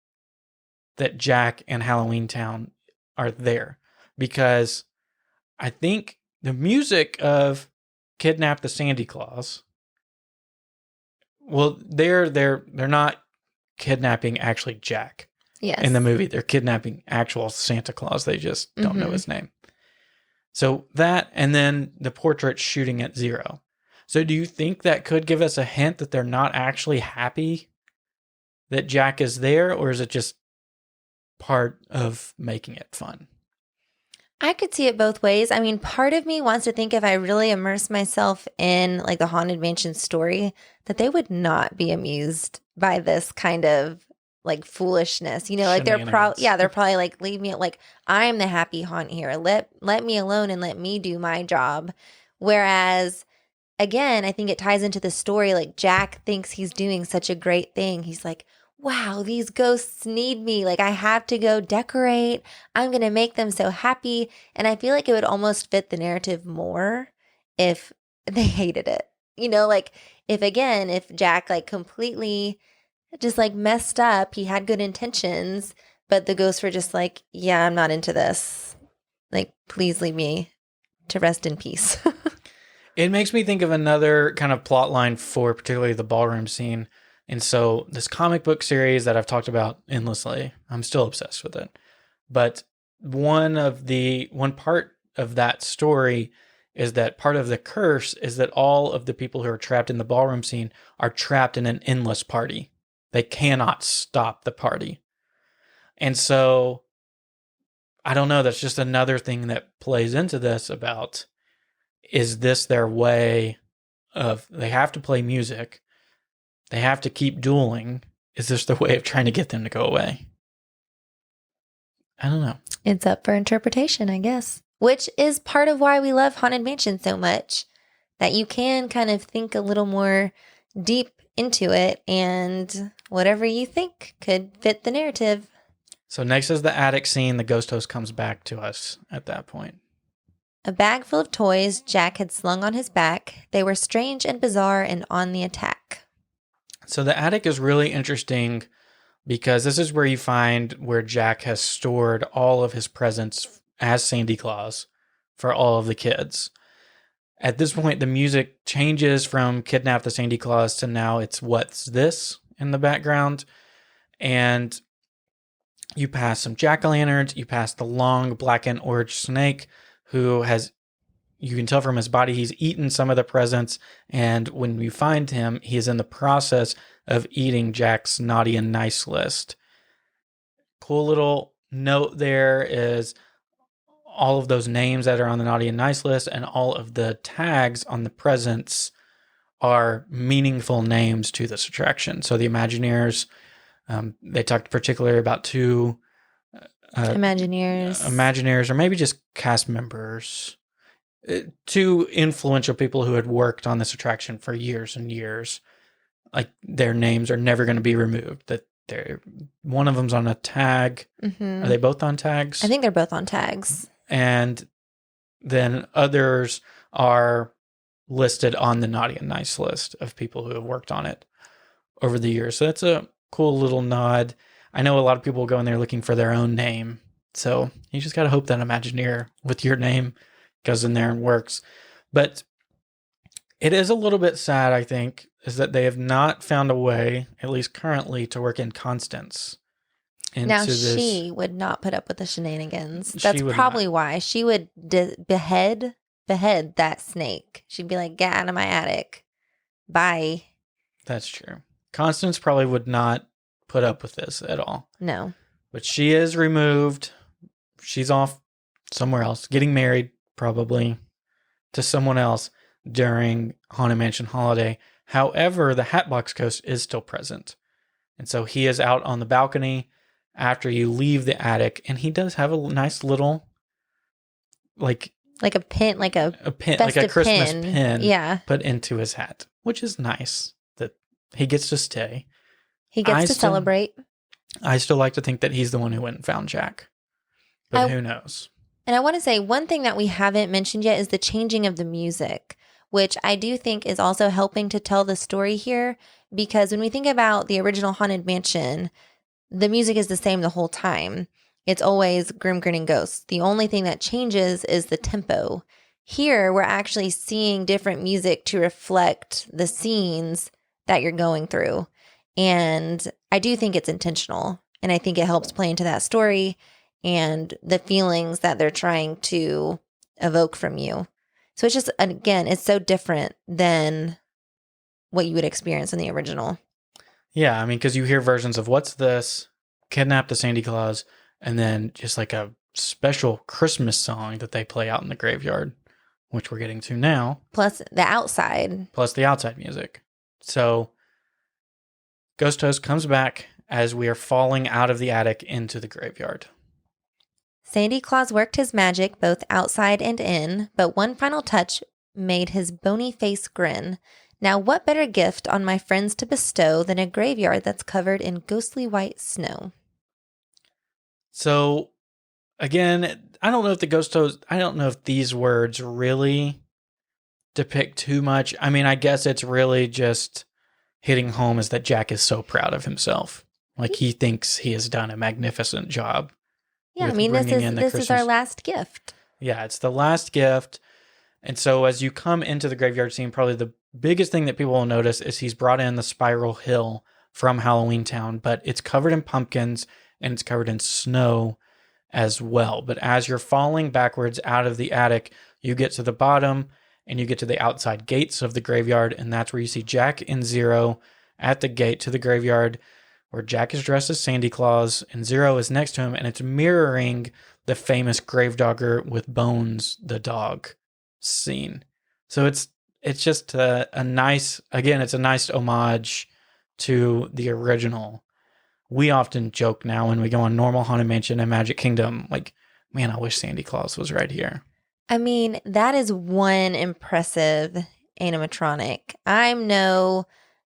that Jack and Halloween Town are there? Because I think the music of Kidnap the Sandy Claus, well, they're not kidnapping actually Jack. Yes. In the movie, they're kidnapping actual Santa Claus. They just don't know his name. So that, and then the portrait shooting at Zero. So do you think that could give us a hint that they're not actually happy that Jack is there, or is it just part of making it fun? I could see it both ways. I mean, part of me wants to think if I really immerse myself in like the Haunted Mansion story, that they would not be amused by this kind of like foolishness. You know, like they're probably like, leave me, like, I'm the happy haunt here. Let me alone and let me do my job. Whereas, again, I think it ties into the story. Like Jack thinks he's doing such a great thing. He's like, wow, these ghosts need me. Like I have to go decorate. I'm going to make them so happy. And I feel like it would almost fit the narrative more if they hated it. You know, like if Jack like completely just like messed up, he had good intentions, but the ghosts were just like, yeah, I'm not into this. Like, please leave me to rest in peace. It makes me think of another kind of plot line for particularly the ballroom scene. And so this comic book series that I've talked about endlessly, I'm still obsessed with it. But one part of that story is that part of the curse is that all of the people who are trapped in the ballroom scene are trapped in an endless party. They cannot stop the party. And so I don't know, that's just another thing that plays into this about, is this their way of, they have to play music, they have to keep dueling. Is this their way of trying to get them to go away? I don't know. It's up for interpretation, I guess. Which is part of why we love Haunted Mansion so much. That you can kind of think a little more deep into it, and whatever you think could fit the narrative. So next is the attic scene. The ghost host comes back to us at that point. A bag full of toys Jack had slung on his back. They were strange and bizarre and on the attack. So the attic is really interesting because this is where you find where Jack has stored all of his presents as Sandy Claus for all of the kids. At this point, the music changes from Kidnap the Sandy Claus to now it's What's This in the background. And you pass some jack-o'-lanterns, you pass the long black and orange snake who has, you can tell from his body, he's eaten some of the presents. And when you find him, he is in the process of eating Jack's naughty and nice list. Cool little note there is all of those names that are on the naughty and nice list and all of the tags on the presents are meaningful names to this attraction. So the Imagineers, they talked particularly about two Imagineers, or maybe just cast members, two influential people who had worked on this attraction for years and years. Like their names are never going to be removed. That one of them's on a tag. Mm-hmm. Are they both on tags? I think they're both on tags. And then others are listed on the naughty and nice list of people who have worked on it over the years. So that's a cool little nod. I know a lot of people go in there looking for their own name. So you just got to hope that Imagineer with your name goes in there and works. But it is a little bit sad, I think, is that they have not found a way, at least currently, to work in Constance. Now, she would not put up with the shenanigans. That's probably why. She would behead that snake. She'd be like, get out of my attic. Bye. That's true. Constance probably would not put up with this at all. No. But she is removed. She's off somewhere else, getting married probably to someone else during Haunted Mansion holiday. However, the Hatbox Ghost is still present. And so he is out on the balcony after you leave the attic, and he does have a nice little like a pin, like a pin, like a Christmas pin Yeah. put into his hat, which is nice that he gets to stay. He gets to celebrate. I still like to think that he's the one who went and found Jack. But who knows? And I want to say one thing that we haven't mentioned yet is the changing of the music, which I do think is also helping to tell the story here. Because when we think about the original Haunted Mansion, the music is the same the whole time. It's always Grim Grinning Ghosts. The only thing that changes is the tempo. Here, we're actually seeing different music to reflect the scenes that you're going through. And I do think it's intentional. And I think it helps play into that story and the feelings that they're trying to evoke from you. So it's just, again, it's so different than what you would experience in the original. Yeah, I mean, because you hear versions of What's This, Kidnap the Sandy Claus, and then just like a special Christmas song that they play out in the graveyard, which we're getting to now. Plus the outside. Plus the outside music. So Ghost Host comes back as we are falling out of the attic into the graveyard. Sandy Claus worked his magic both outside and in, but one final touch made his bony face grin. Now, what better gift on my friends to bestow than a graveyard that's covered in ghostly white snow? So, again, I don't know if these words really depict too much. I mean, I guess it's really just hitting home is that Jack is so proud of himself. Like, he thinks he has done a magnificent job. Yeah, I mean, this is our last gift. Yeah, it's the last gift. And so as you come into the graveyard scene, probably the biggest thing that people will notice is he's brought in the spiral hill from Halloween Town, but it's covered in pumpkins and it's covered in snow as well. But as you're falling backwards out of the attic, you get to the bottom and you get to the outside gates of the graveyard. And that's where you see Jack and Zero at the gate to the graveyard, where Jack is dressed as Sandy Claus and Zero is next to him. And it's mirroring the famous Gravedogger with Bones, the dog scene. So it's just a nice, again, it's a nice homage to the original. We often joke now when we go on normal Haunted Mansion and Magic Kingdom, like, man, I wish Sandy Claus was right here. I mean, that is one impressive animatronic. I'm no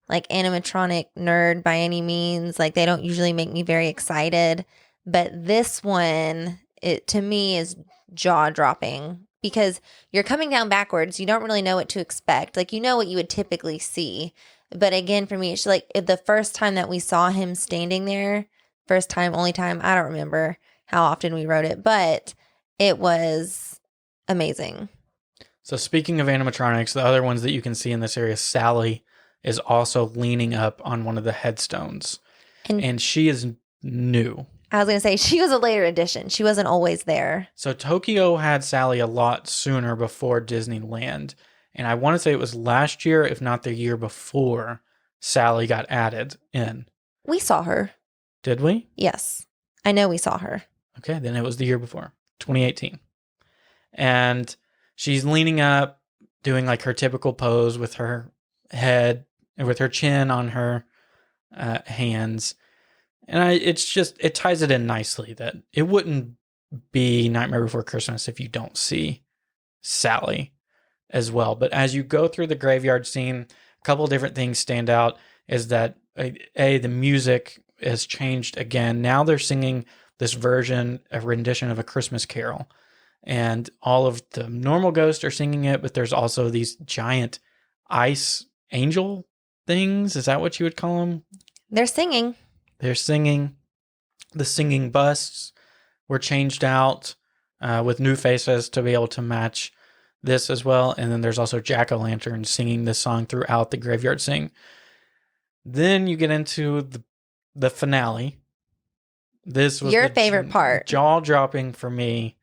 like animatronic nerd by any means. Like, they don't usually make me very excited, but this one, it to me is jaw dropping because you're coming down backwards. You don't really know what to expect. Like, you know what you would typically see. But again, for me, it's like the first time that we saw him standing there, first time, only time, I don't remember how often we wrote it, but it was amazing. So speaking of animatronics, the other ones that you can see in this area, Sally is also leaning up on one of the headstones. And she is new. I was going to say, she was a later addition. She wasn't always there. So Tokyo had Sally a lot sooner before Disneyland. And I want to say it was last year, if not the year before, Sally got added in. We saw her. Did we? Yes. I know we saw her. Okay, then it was the year before, 2018. And she's leaning up, doing like her typical pose with her head, with her chin on her hands. And it ties it in nicely that it wouldn't be Nightmare Before Christmas if you don't see Sally as well. But as you go through the graveyard scene, a couple of different things stand out is that the music has changed again. Now they're singing this a rendition of A Christmas Carol. And all of the normal ghosts are singing it, but there's also these giant ice angel things. Is that what you would call them? They're singing. They're singing. The singing busts were changed out with new faces to be able to match this as well. And then there's also jack-o'-lanterns singing this song throughout the graveyard scene. Then you get into the finale. This was your favorite part. Jaw-dropping for me.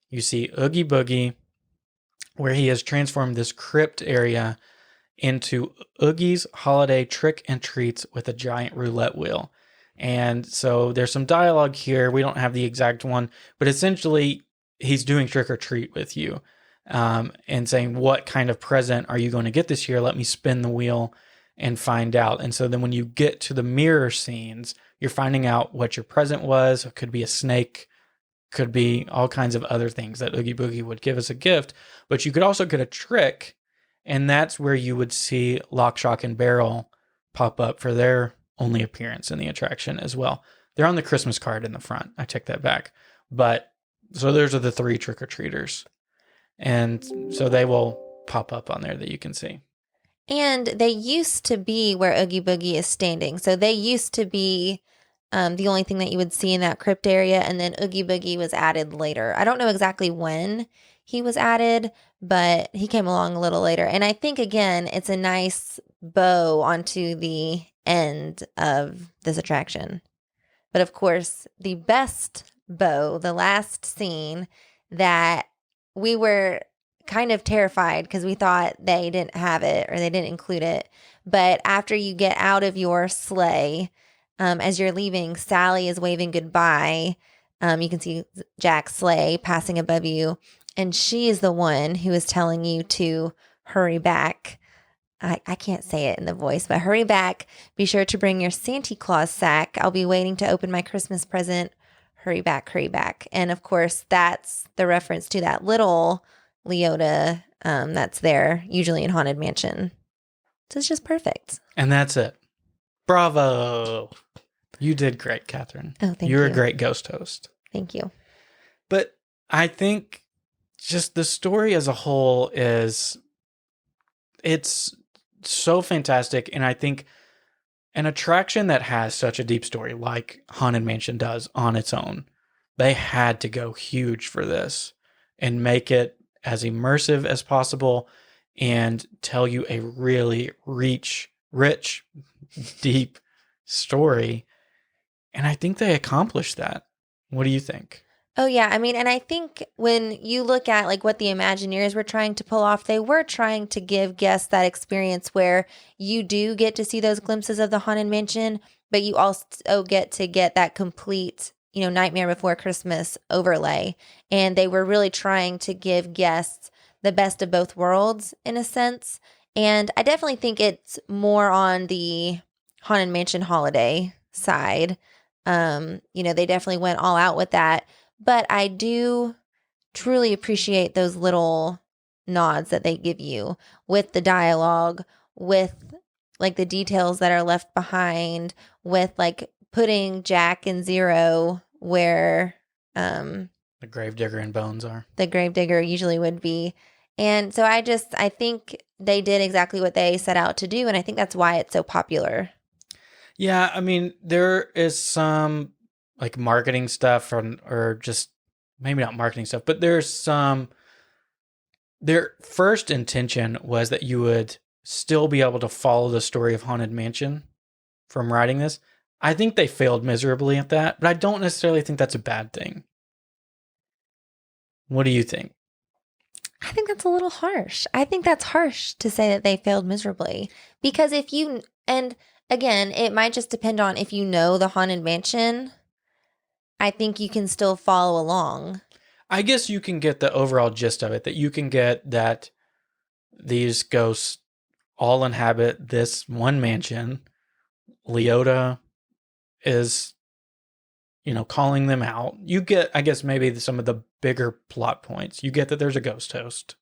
You see Oogie Boogie, where he has transformed this crypt area into Oogie's holiday trick and treats with a giant roulette wheel. And so there's some dialogue here. We don't have the exact one, but essentially he's doing trick or treat with you, and saying, what kind of present are you going to get this year? Let me spin the wheel and find out. And so then when you get to the mirror scenes, you're finding out what your present was. It could be a snake, could be all kinds of other things that Oogie Boogie would give as a gift, but you could also get a trick. And that's where you would see Lock, Shock, and Barrel pop up for their only appearance in the attraction as well. They're on the Christmas card in the front. I take that back. But so those are the 3 trick-or-treaters. And so they will pop up on there that you can see. And they used to be where Oogie Boogie is standing. So they used to be the only thing that you would see in that crypt area. And then Oogie Boogie was added later. I don't know exactly when he was added, but he came along a little later. And I think, again, it's a nice bow onto the end of this attraction. But of course, the best bow, the last scene that we were kind of terrified because we thought they didn't have it or they didn't include it. But after you get out of your sleigh, as you're leaving, Sally is waving goodbye. You can see Jack's sleigh passing above you, and she is the one who is telling you to hurry back. I can't say it in the voice, but hurry back. Be sure to bring your Santa Claus sack. I'll be waiting to open my Christmas present. Hurry back, hurry back. And of course, that's the reference to that little Leota that's there, usually in Haunted Mansion. So it's just perfect. And that's it. Bravo. You did great, Catherine. Oh, thank you. You're a great ghost host. Thank you. But I think just the story as a whole it's so fantastic. And I think an attraction that has such a deep story like Haunted Mansion does on its own, they had to go huge for this and make it as immersive as possible and tell you a really rich, deep story. And I think they accomplished that. What do you think? Oh, yeah. I mean, and I think when you look at like what the Imagineers were trying to pull off, they were trying to give guests that experience where you do get to see those glimpses of the Haunted Mansion, but you also get that complete, Nightmare Before Christmas overlay. And they were really trying to give guests the best of both worlds in a sense. And I definitely think it's more on the Haunted Mansion holiday side. They definitely went all out with that. But I do truly appreciate those little nods that they give you with the dialogue, with like the details that are left behind, with like putting Jack and Zero where the Gravedigger and Bones are. The Gravedigger usually would be. And so I think they did exactly what they set out to do. And I think that's why it's so popular. Yeah, I mean, there is some like marketing stuff or just maybe not marketing stuff, but there's some, their first intention was that you would still be able to follow the story of Haunted Mansion from writing this. I think they failed miserably at that, but I don't necessarily think that's a bad thing. What do you think? I think that's a little harsh. I think that's harsh to say that they failed miserably because and again, it might just depend on if you know the Haunted Mansion. I think you can still follow along. I guess you can get the overall gist of it, that you can get that these ghosts all inhabit this one mansion. Leota is, calling them out. You get, I guess, maybe some of the bigger plot points. You get that there's a ghost host.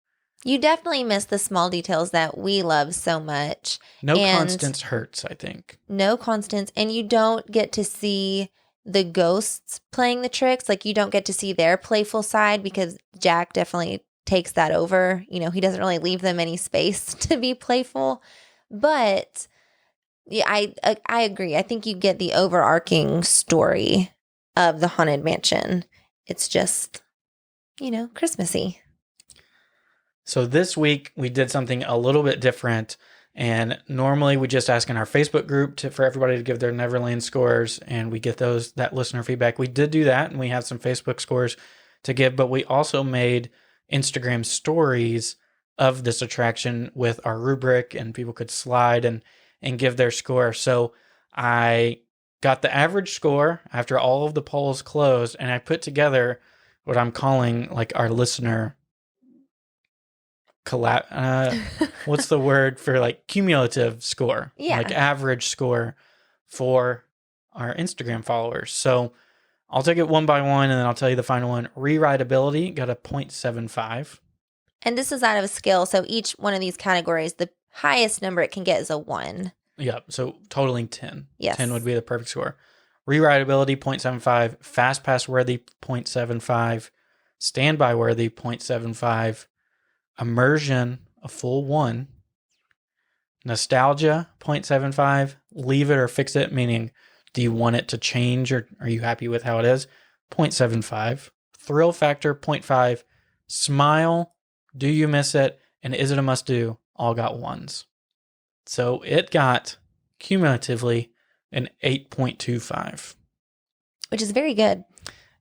You definitely miss the small details that we love so much. No Constance hurts, I think. No Constance. And you don't get to see the ghosts playing the tricks. Like, you don't get to see their playful side because Jack definitely takes that over. He doesn't really leave them any space to be playful. But yeah, I agree. I think you get the overarching story of the Haunted Mansion. It's just, Christmassy. So this week we did something a little bit different. And normally we just ask in our Facebook group for everybody to give their Neverland scores, and we get that listener feedback. We did do that, and we have some Facebook scores to give, but we also made Instagram stories of this attraction with our rubric, and people could slide and give their score. So I got the average score after all of the polls closed, and I put together what I'm calling like our listener what's the word for like cumulative score, like Yeah. average score for our Instagram followers. So I'll take it one by one and then I'll tell you the final one. Rewritability got a 0.75. And this is out of a scale. So each one of these categories, the highest number it can get is a 1. Yep. So totaling 10. Yes. 10 would be the perfect score. Rewritability 0.75. Fast pass worthy 0.75. Standby worthy 0.75. Immersion a full 1. Nostalgia 0.75. Leave it or fix it, meaning do you want it to change or are you happy with how it is? 0.75. Thrill factor 0.5. Smile, do you miss it? And is it a must do? All got 1s. So it got cumulatively an 8.25. Which is very good.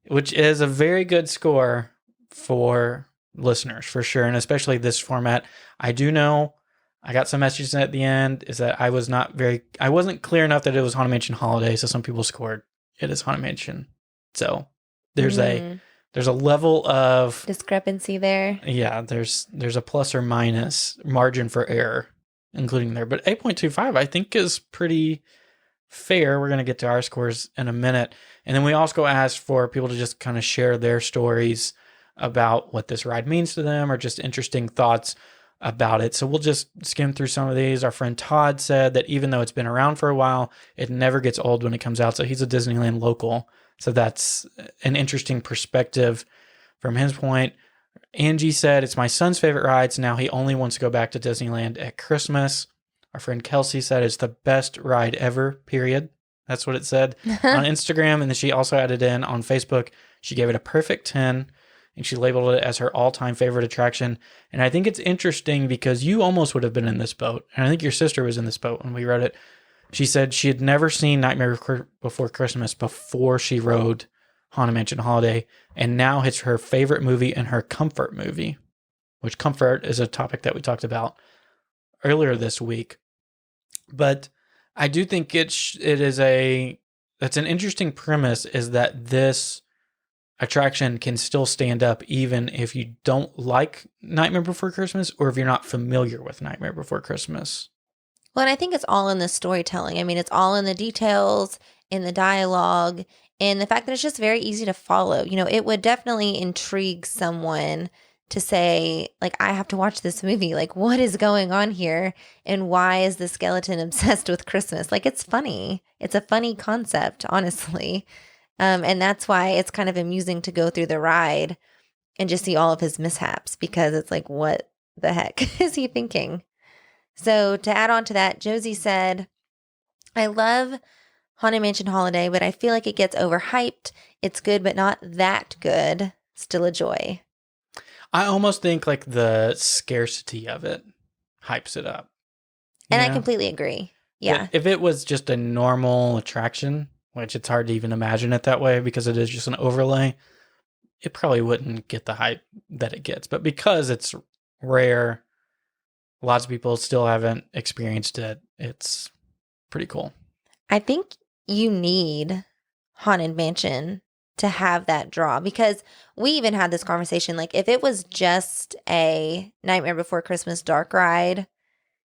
Which is a very good score for listeners, for sure. And especially this format. I do know I got some messages at the end is that I wasn't clear enough that it was Haunted Mansion Holiday. So some people scored it is Haunted Mansion. So there's a level of discrepancy there. Yeah, there's a plus or minus margin for error, including there. But 8.25, I think, is pretty fair. We're going to get to our scores in a minute. And then we also asked for people to just kind of share their stories about what this ride means to them or just interesting thoughts about it. So we'll just skim through some of these. Our friend Todd said that even though it's been around for a while, it never gets old when it comes out. So he's a Disneyland local. So that's an interesting perspective from his point. Angie said, it's my son's favorite ride, so now he only wants to go back to Disneyland at Christmas. Our friend Kelsey said it's the best ride ever, period. That's what it said on Instagram. And then she also added in on Facebook, she gave it a perfect 10, and she labeled it as her all-time favorite attraction. And I think it's interesting because you almost would have been in this boat. And I think your sister was in this boat when we rode it. She said she had never seen Nightmare Before Christmas before she rode Haunted Mansion Holiday, and now it's her favorite movie and her comfort movie, which comfort is a topic that we talked about earlier this week. But I do think that's an interesting premise, is that this attraction can still stand up even if you don't like Nightmare Before Christmas or if you're not familiar with Nightmare Before Christmas. Well, and I think it's all in the storytelling. I mean, it's all in the details, in the dialogue, and the fact that it's just very easy to follow. You know, it would definitely intrigue someone to say, like, I have to watch this movie. Like, what is going on here? And why is the skeleton obsessed with Christmas? Like, it's funny. It's a funny concept, honestly. And that's why it's kind of amusing to go through the ride and just see all of his mishaps, because it's like, what the heck is he thinking? So to add on to that, Josie said, I love Haunted Mansion Holiday, but I feel like it gets overhyped. It's good, but not that good. Still a joy. I almost think like the scarcity of it hypes it up. And I completely agree. Yeah. If it was just a normal attraction, which it's hard to even imagine it that way because it is just an overlay, it probably wouldn't get the hype that it gets. But because it's rare, lots of people still haven't experienced it. It's pretty cool. I think you need Haunted Mansion to have that draw, because we even had this conversation. Like, if it was just a Nightmare Before Christmas dark ride,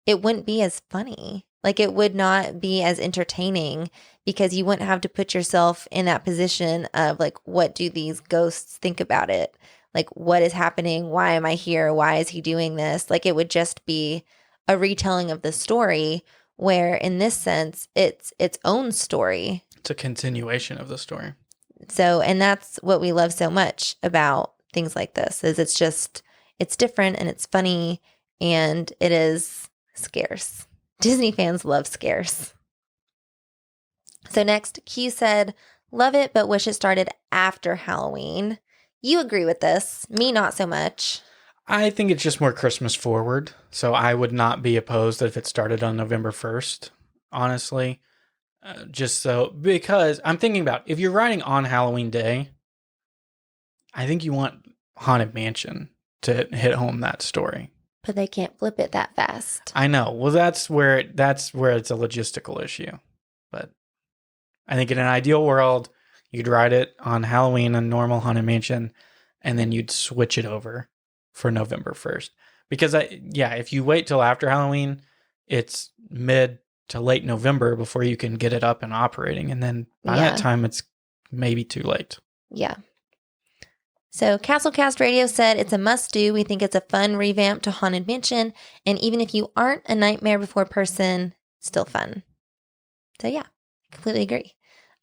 it wouldn't be as funny. Like, it would not be as entertaining, because you wouldn't have to put yourself in that position of like, what do these ghosts think about it? Like, what is happening? Why am I here? Why is he doing this? Like, it would just be a retelling of the story, where in this sense, it's its own story. It's a continuation of the story. So, and that's what we love so much about things like this, is it's different and it's funny and it is scarce. Disney fans love scarce. So next, Q said, love it, but wish it started after Halloween. You agree with this. Me, not so much. I think it's just more Christmas forward. So I would not be opposed if it started on November 1st, honestly. Because I'm thinking about, if you're riding on Halloween Day, I think you want Haunted Mansion to hit home that story. But they can't flip it that fast. I know. Well, that's where it's a logistical issue. But I think in an ideal world, you'd ride it on Halloween, a normal Haunted Mansion, and then you'd switch it over for November 1st. Because, if you wait till after Halloween, it's mid to late November before you can get it up and operating. And then by that time, it's maybe too late. Yeah. So Castlecast Radio said it's a must-do. We think it's a fun revamp to Haunted Mansion. And even if you aren't a Nightmare Before person, still fun. So yeah, completely agree.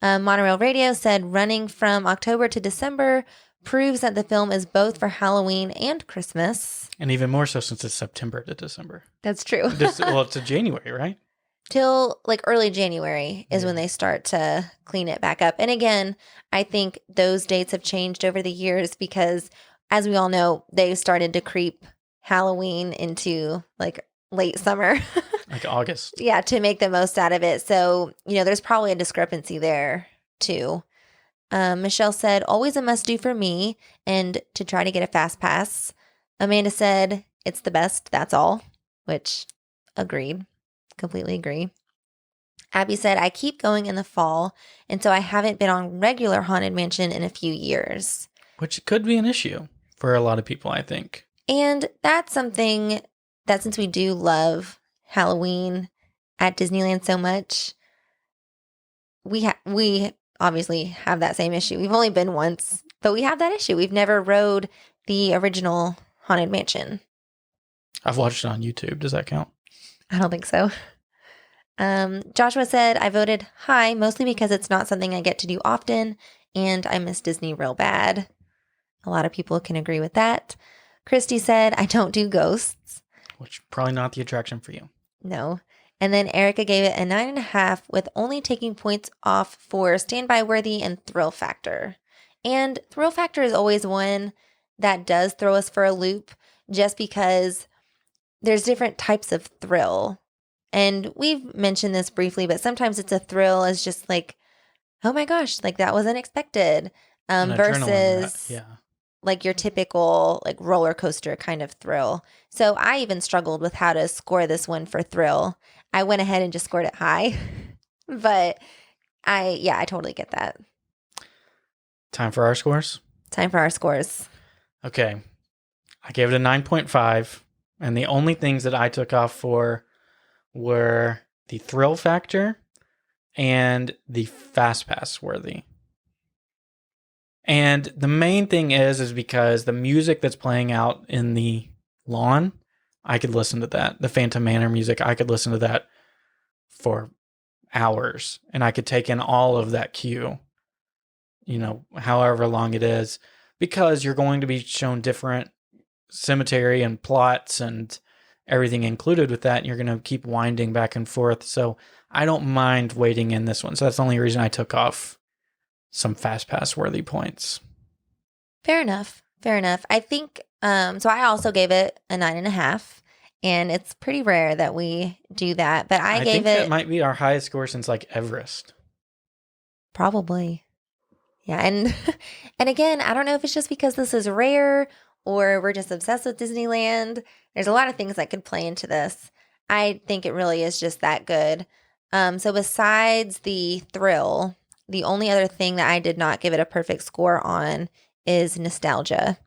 Monorail Radio said running from October to December proves that the film is both for Halloween and Christmas. And even more so since it's September to December. That's true. It's to January, right? Till like early January is when they start to clean it back up. And again, I think those dates have changed over the years because, as we all know, they started to creep Halloween into like late summer. Like August. Yeah, to make the most out of it. So, there's probably a discrepancy there too. Michelle said, always a must do for me and to try to get a fast pass. Amanda said, it's the best, that's all, which agreed. Completely agree. Abby said, I keep going in the fall, and so I haven't been on regular Haunted Mansion in a few years. Which could be an issue for a lot of people, I think. And that's something that, since we do love Halloween at Disneyland so much, we obviously have that same issue. We've only been once, but we have that issue. We've never rode the original Haunted Mansion. I've watched it on YouTube. Does that count? I don't think so. Joshua said, I voted high, mostly because it's not something I get to do often, and I miss Disney real bad. A lot of people can agree with that. Christy said, I don't do ghosts. Which probably not the attraction for you. No. And then Erica gave it a 9.5 with only taking points off for standby worthy and thrill factor. And thrill factor is always one that does throw us for a loop just because there's different types of thrill. And we've mentioned this briefly, but sometimes it's a thrill as just like, oh my gosh, like that was unexpected. Versus like your typical like roller coaster kind of thrill. So I even struggled with how to score this one for thrill. I went ahead and just scored it high. But I totally get that. Time for our scores? Time for our scores. Okay. I gave it a 9.5. And the only things that I took off for were the thrill factor and the fast pass worthy. And the main thing is because the music that's playing out in the lawn, I could listen to that. The Phantom Manor music, I could listen to that for hours. And I could take in all of that cue, however long it is. Because you're going to be shown different cemetery and plots and everything included with that. And you're going to keep winding back and forth. So I don't mind waiting in this one. So that's the only reason I took off some fast pass worthy points. Fair enough. I think, so I also gave it a 9.5, and it's pretty rare that we do that, but I gave think that might be our highest score since like Everest. Probably. Yeah. And again, I don't know if it's just because this is rare or we're just obsessed with Disneyland. There's a lot of things that could play into this. I think it really is just that good. So besides the thrill, the only other thing that I did not give it a perfect score on is nostalgia.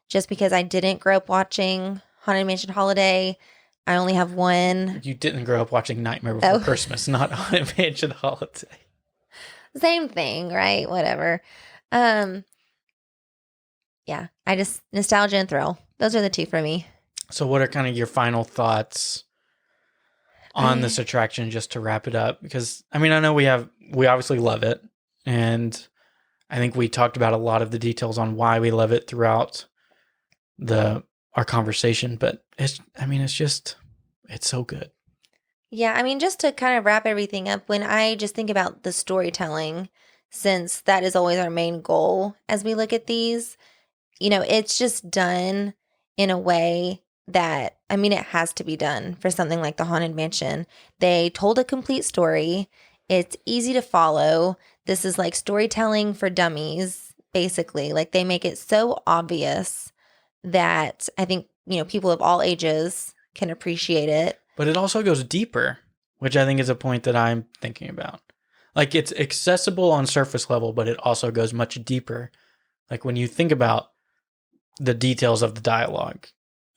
Just because I didn't grow up watching Haunted Mansion Holiday. I only have one. You didn't grow up watching Nightmare Before Christmas, not Haunted Mansion Holiday. Same thing, right? Whatever. Yeah, I just, nostalgia and thrill. Those are the two for me. So what are kind of your final thoughts on this attraction, just to wrap it up? Because, I know we obviously love it. And I think we talked about a lot of the details on why we love it throughout our conversation. But it's so good. Yeah, just to kind of wrap everything up, when I just think about the storytelling, since that is always our main goal as we look at these, it's just done in a way that, it has to be done for something like the Haunted Mansion. They told a complete story. It's easy to follow. This is like storytelling for dummies, basically. Like they make it so obvious that I think, people of all ages can appreciate it. But it also goes deeper, which I think is a point that I'm thinking about. Like it's accessible on surface level, but it also goes much deeper. Like when you think about the details of the dialogue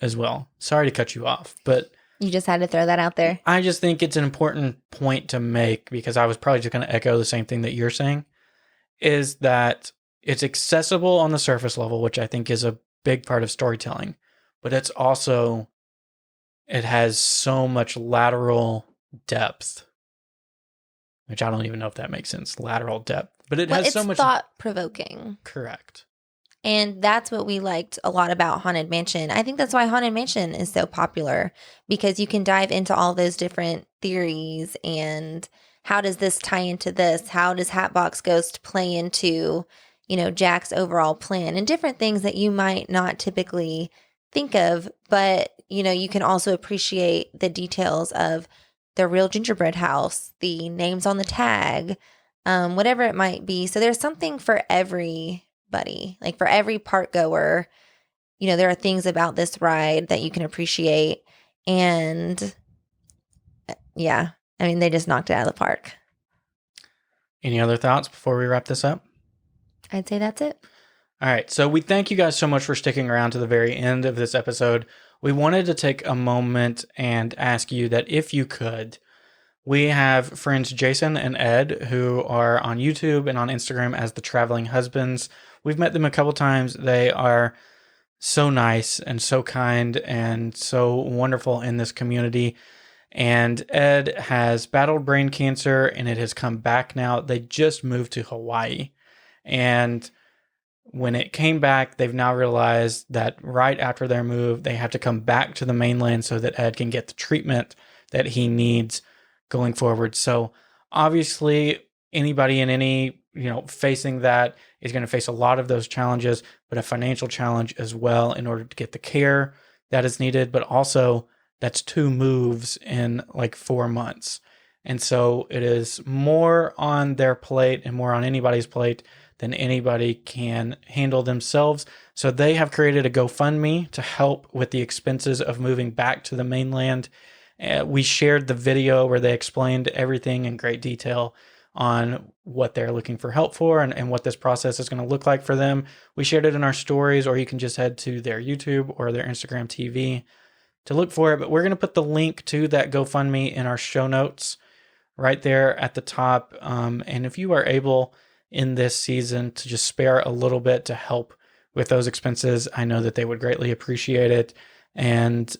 as well. Sorry to cut you off, but You just had to throw that out there. I just think it's an important point to make because I was probably just going to echo the same thing that you're saying is that it's accessible on the surface level, which I think is a big part of storytelling, but it's also, it has so much lateral depth, which I don't even know if that makes sense. Lateral depth, but it Well, has it's so much. thought-provoking. Correct. And that's what we liked a lot about Haunted Mansion. I think that's why Haunted Mansion is so popular, because you can dive into all those different theories and how does this tie into this? How does Hatbox Ghost play into, Jack's overall plan and different things that you might not typically think of, but you can also appreciate the details of the real gingerbread house, the names on the tag, whatever it might be. So there's something for everybody, like for every park goer. There are things about this ride that you can appreciate. And yeah, I mean, they just knocked it out of the park. Any other thoughts before we wrap this up? I'd say that's it. All right. So we thank you guys so much for sticking around to the very end of this episode. We wanted to take a moment and ask you that if you could, we have friends Jason and Ed who are on YouTube and on Instagram as the Traveling Husbands. We've met them a couple times. They are so nice and so kind and so wonderful in this community. And Ed has battled brain cancer and it has come back now. They just moved to Hawaii. And when it came back, they've now realized that right after their move, they have to come back to the mainland so that Ed can get the treatment that he needs going forward. So obviously, anybody in any, facing that is going to face a lot of those challenges, but a financial challenge as well in order to get the care that is needed. But also, that's 2 moves in like 4 months. And so it is more on their plate and more on anybody's plate than anybody can handle themselves. So they have created a GoFundMe to help with the expenses of moving back to the mainland. We shared the video where they explained everything in great detail on what they're looking for help for and what this process is going to look like for them. We shared it in our stories, or you can just head to their YouTube or their Instagram TV to look for it. But we're going to put the link to that GoFundMe in our show notes right there at the top. And if you are able in this season to just spare a little bit to help with those expenses, I know that they would greatly appreciate it. And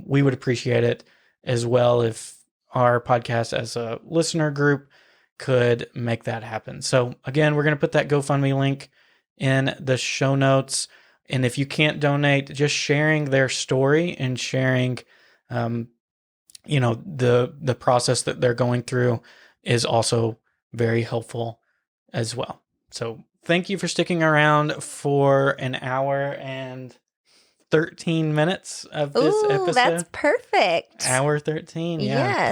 we would appreciate it as well if our podcast as a listener group could make that happen. So again, we're going to put that GoFundMe link in the show notes. And if you can't donate, just sharing their story and sharing, the process that they're going through is also very helpful as well. So thank you for sticking around for an hour and 13 minutes of this episode. That's perfect. Hour 13. Yeah. Yes.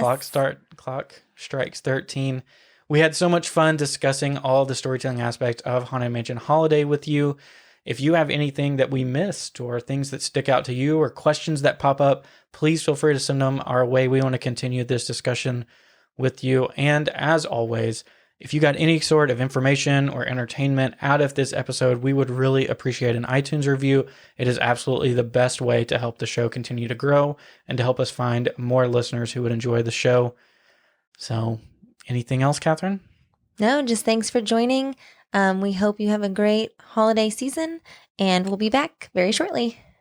Clock strikes 13. We had so much fun discussing all the storytelling aspects of Haunted Mansion Holiday with you. If you have anything that we missed or things that stick out to you or questions that pop up, please feel free to send them our way. We want to continue this discussion with you. And as always, if you got any sort of information or entertainment out of this episode, we would really appreciate an iTunes review. It is absolutely the best way to help the show continue to grow and to help us find more listeners who would enjoy the show. So, anything else, Catherine? No, just thanks for joining. We hope you have a great holiday season, and we'll be back very shortly.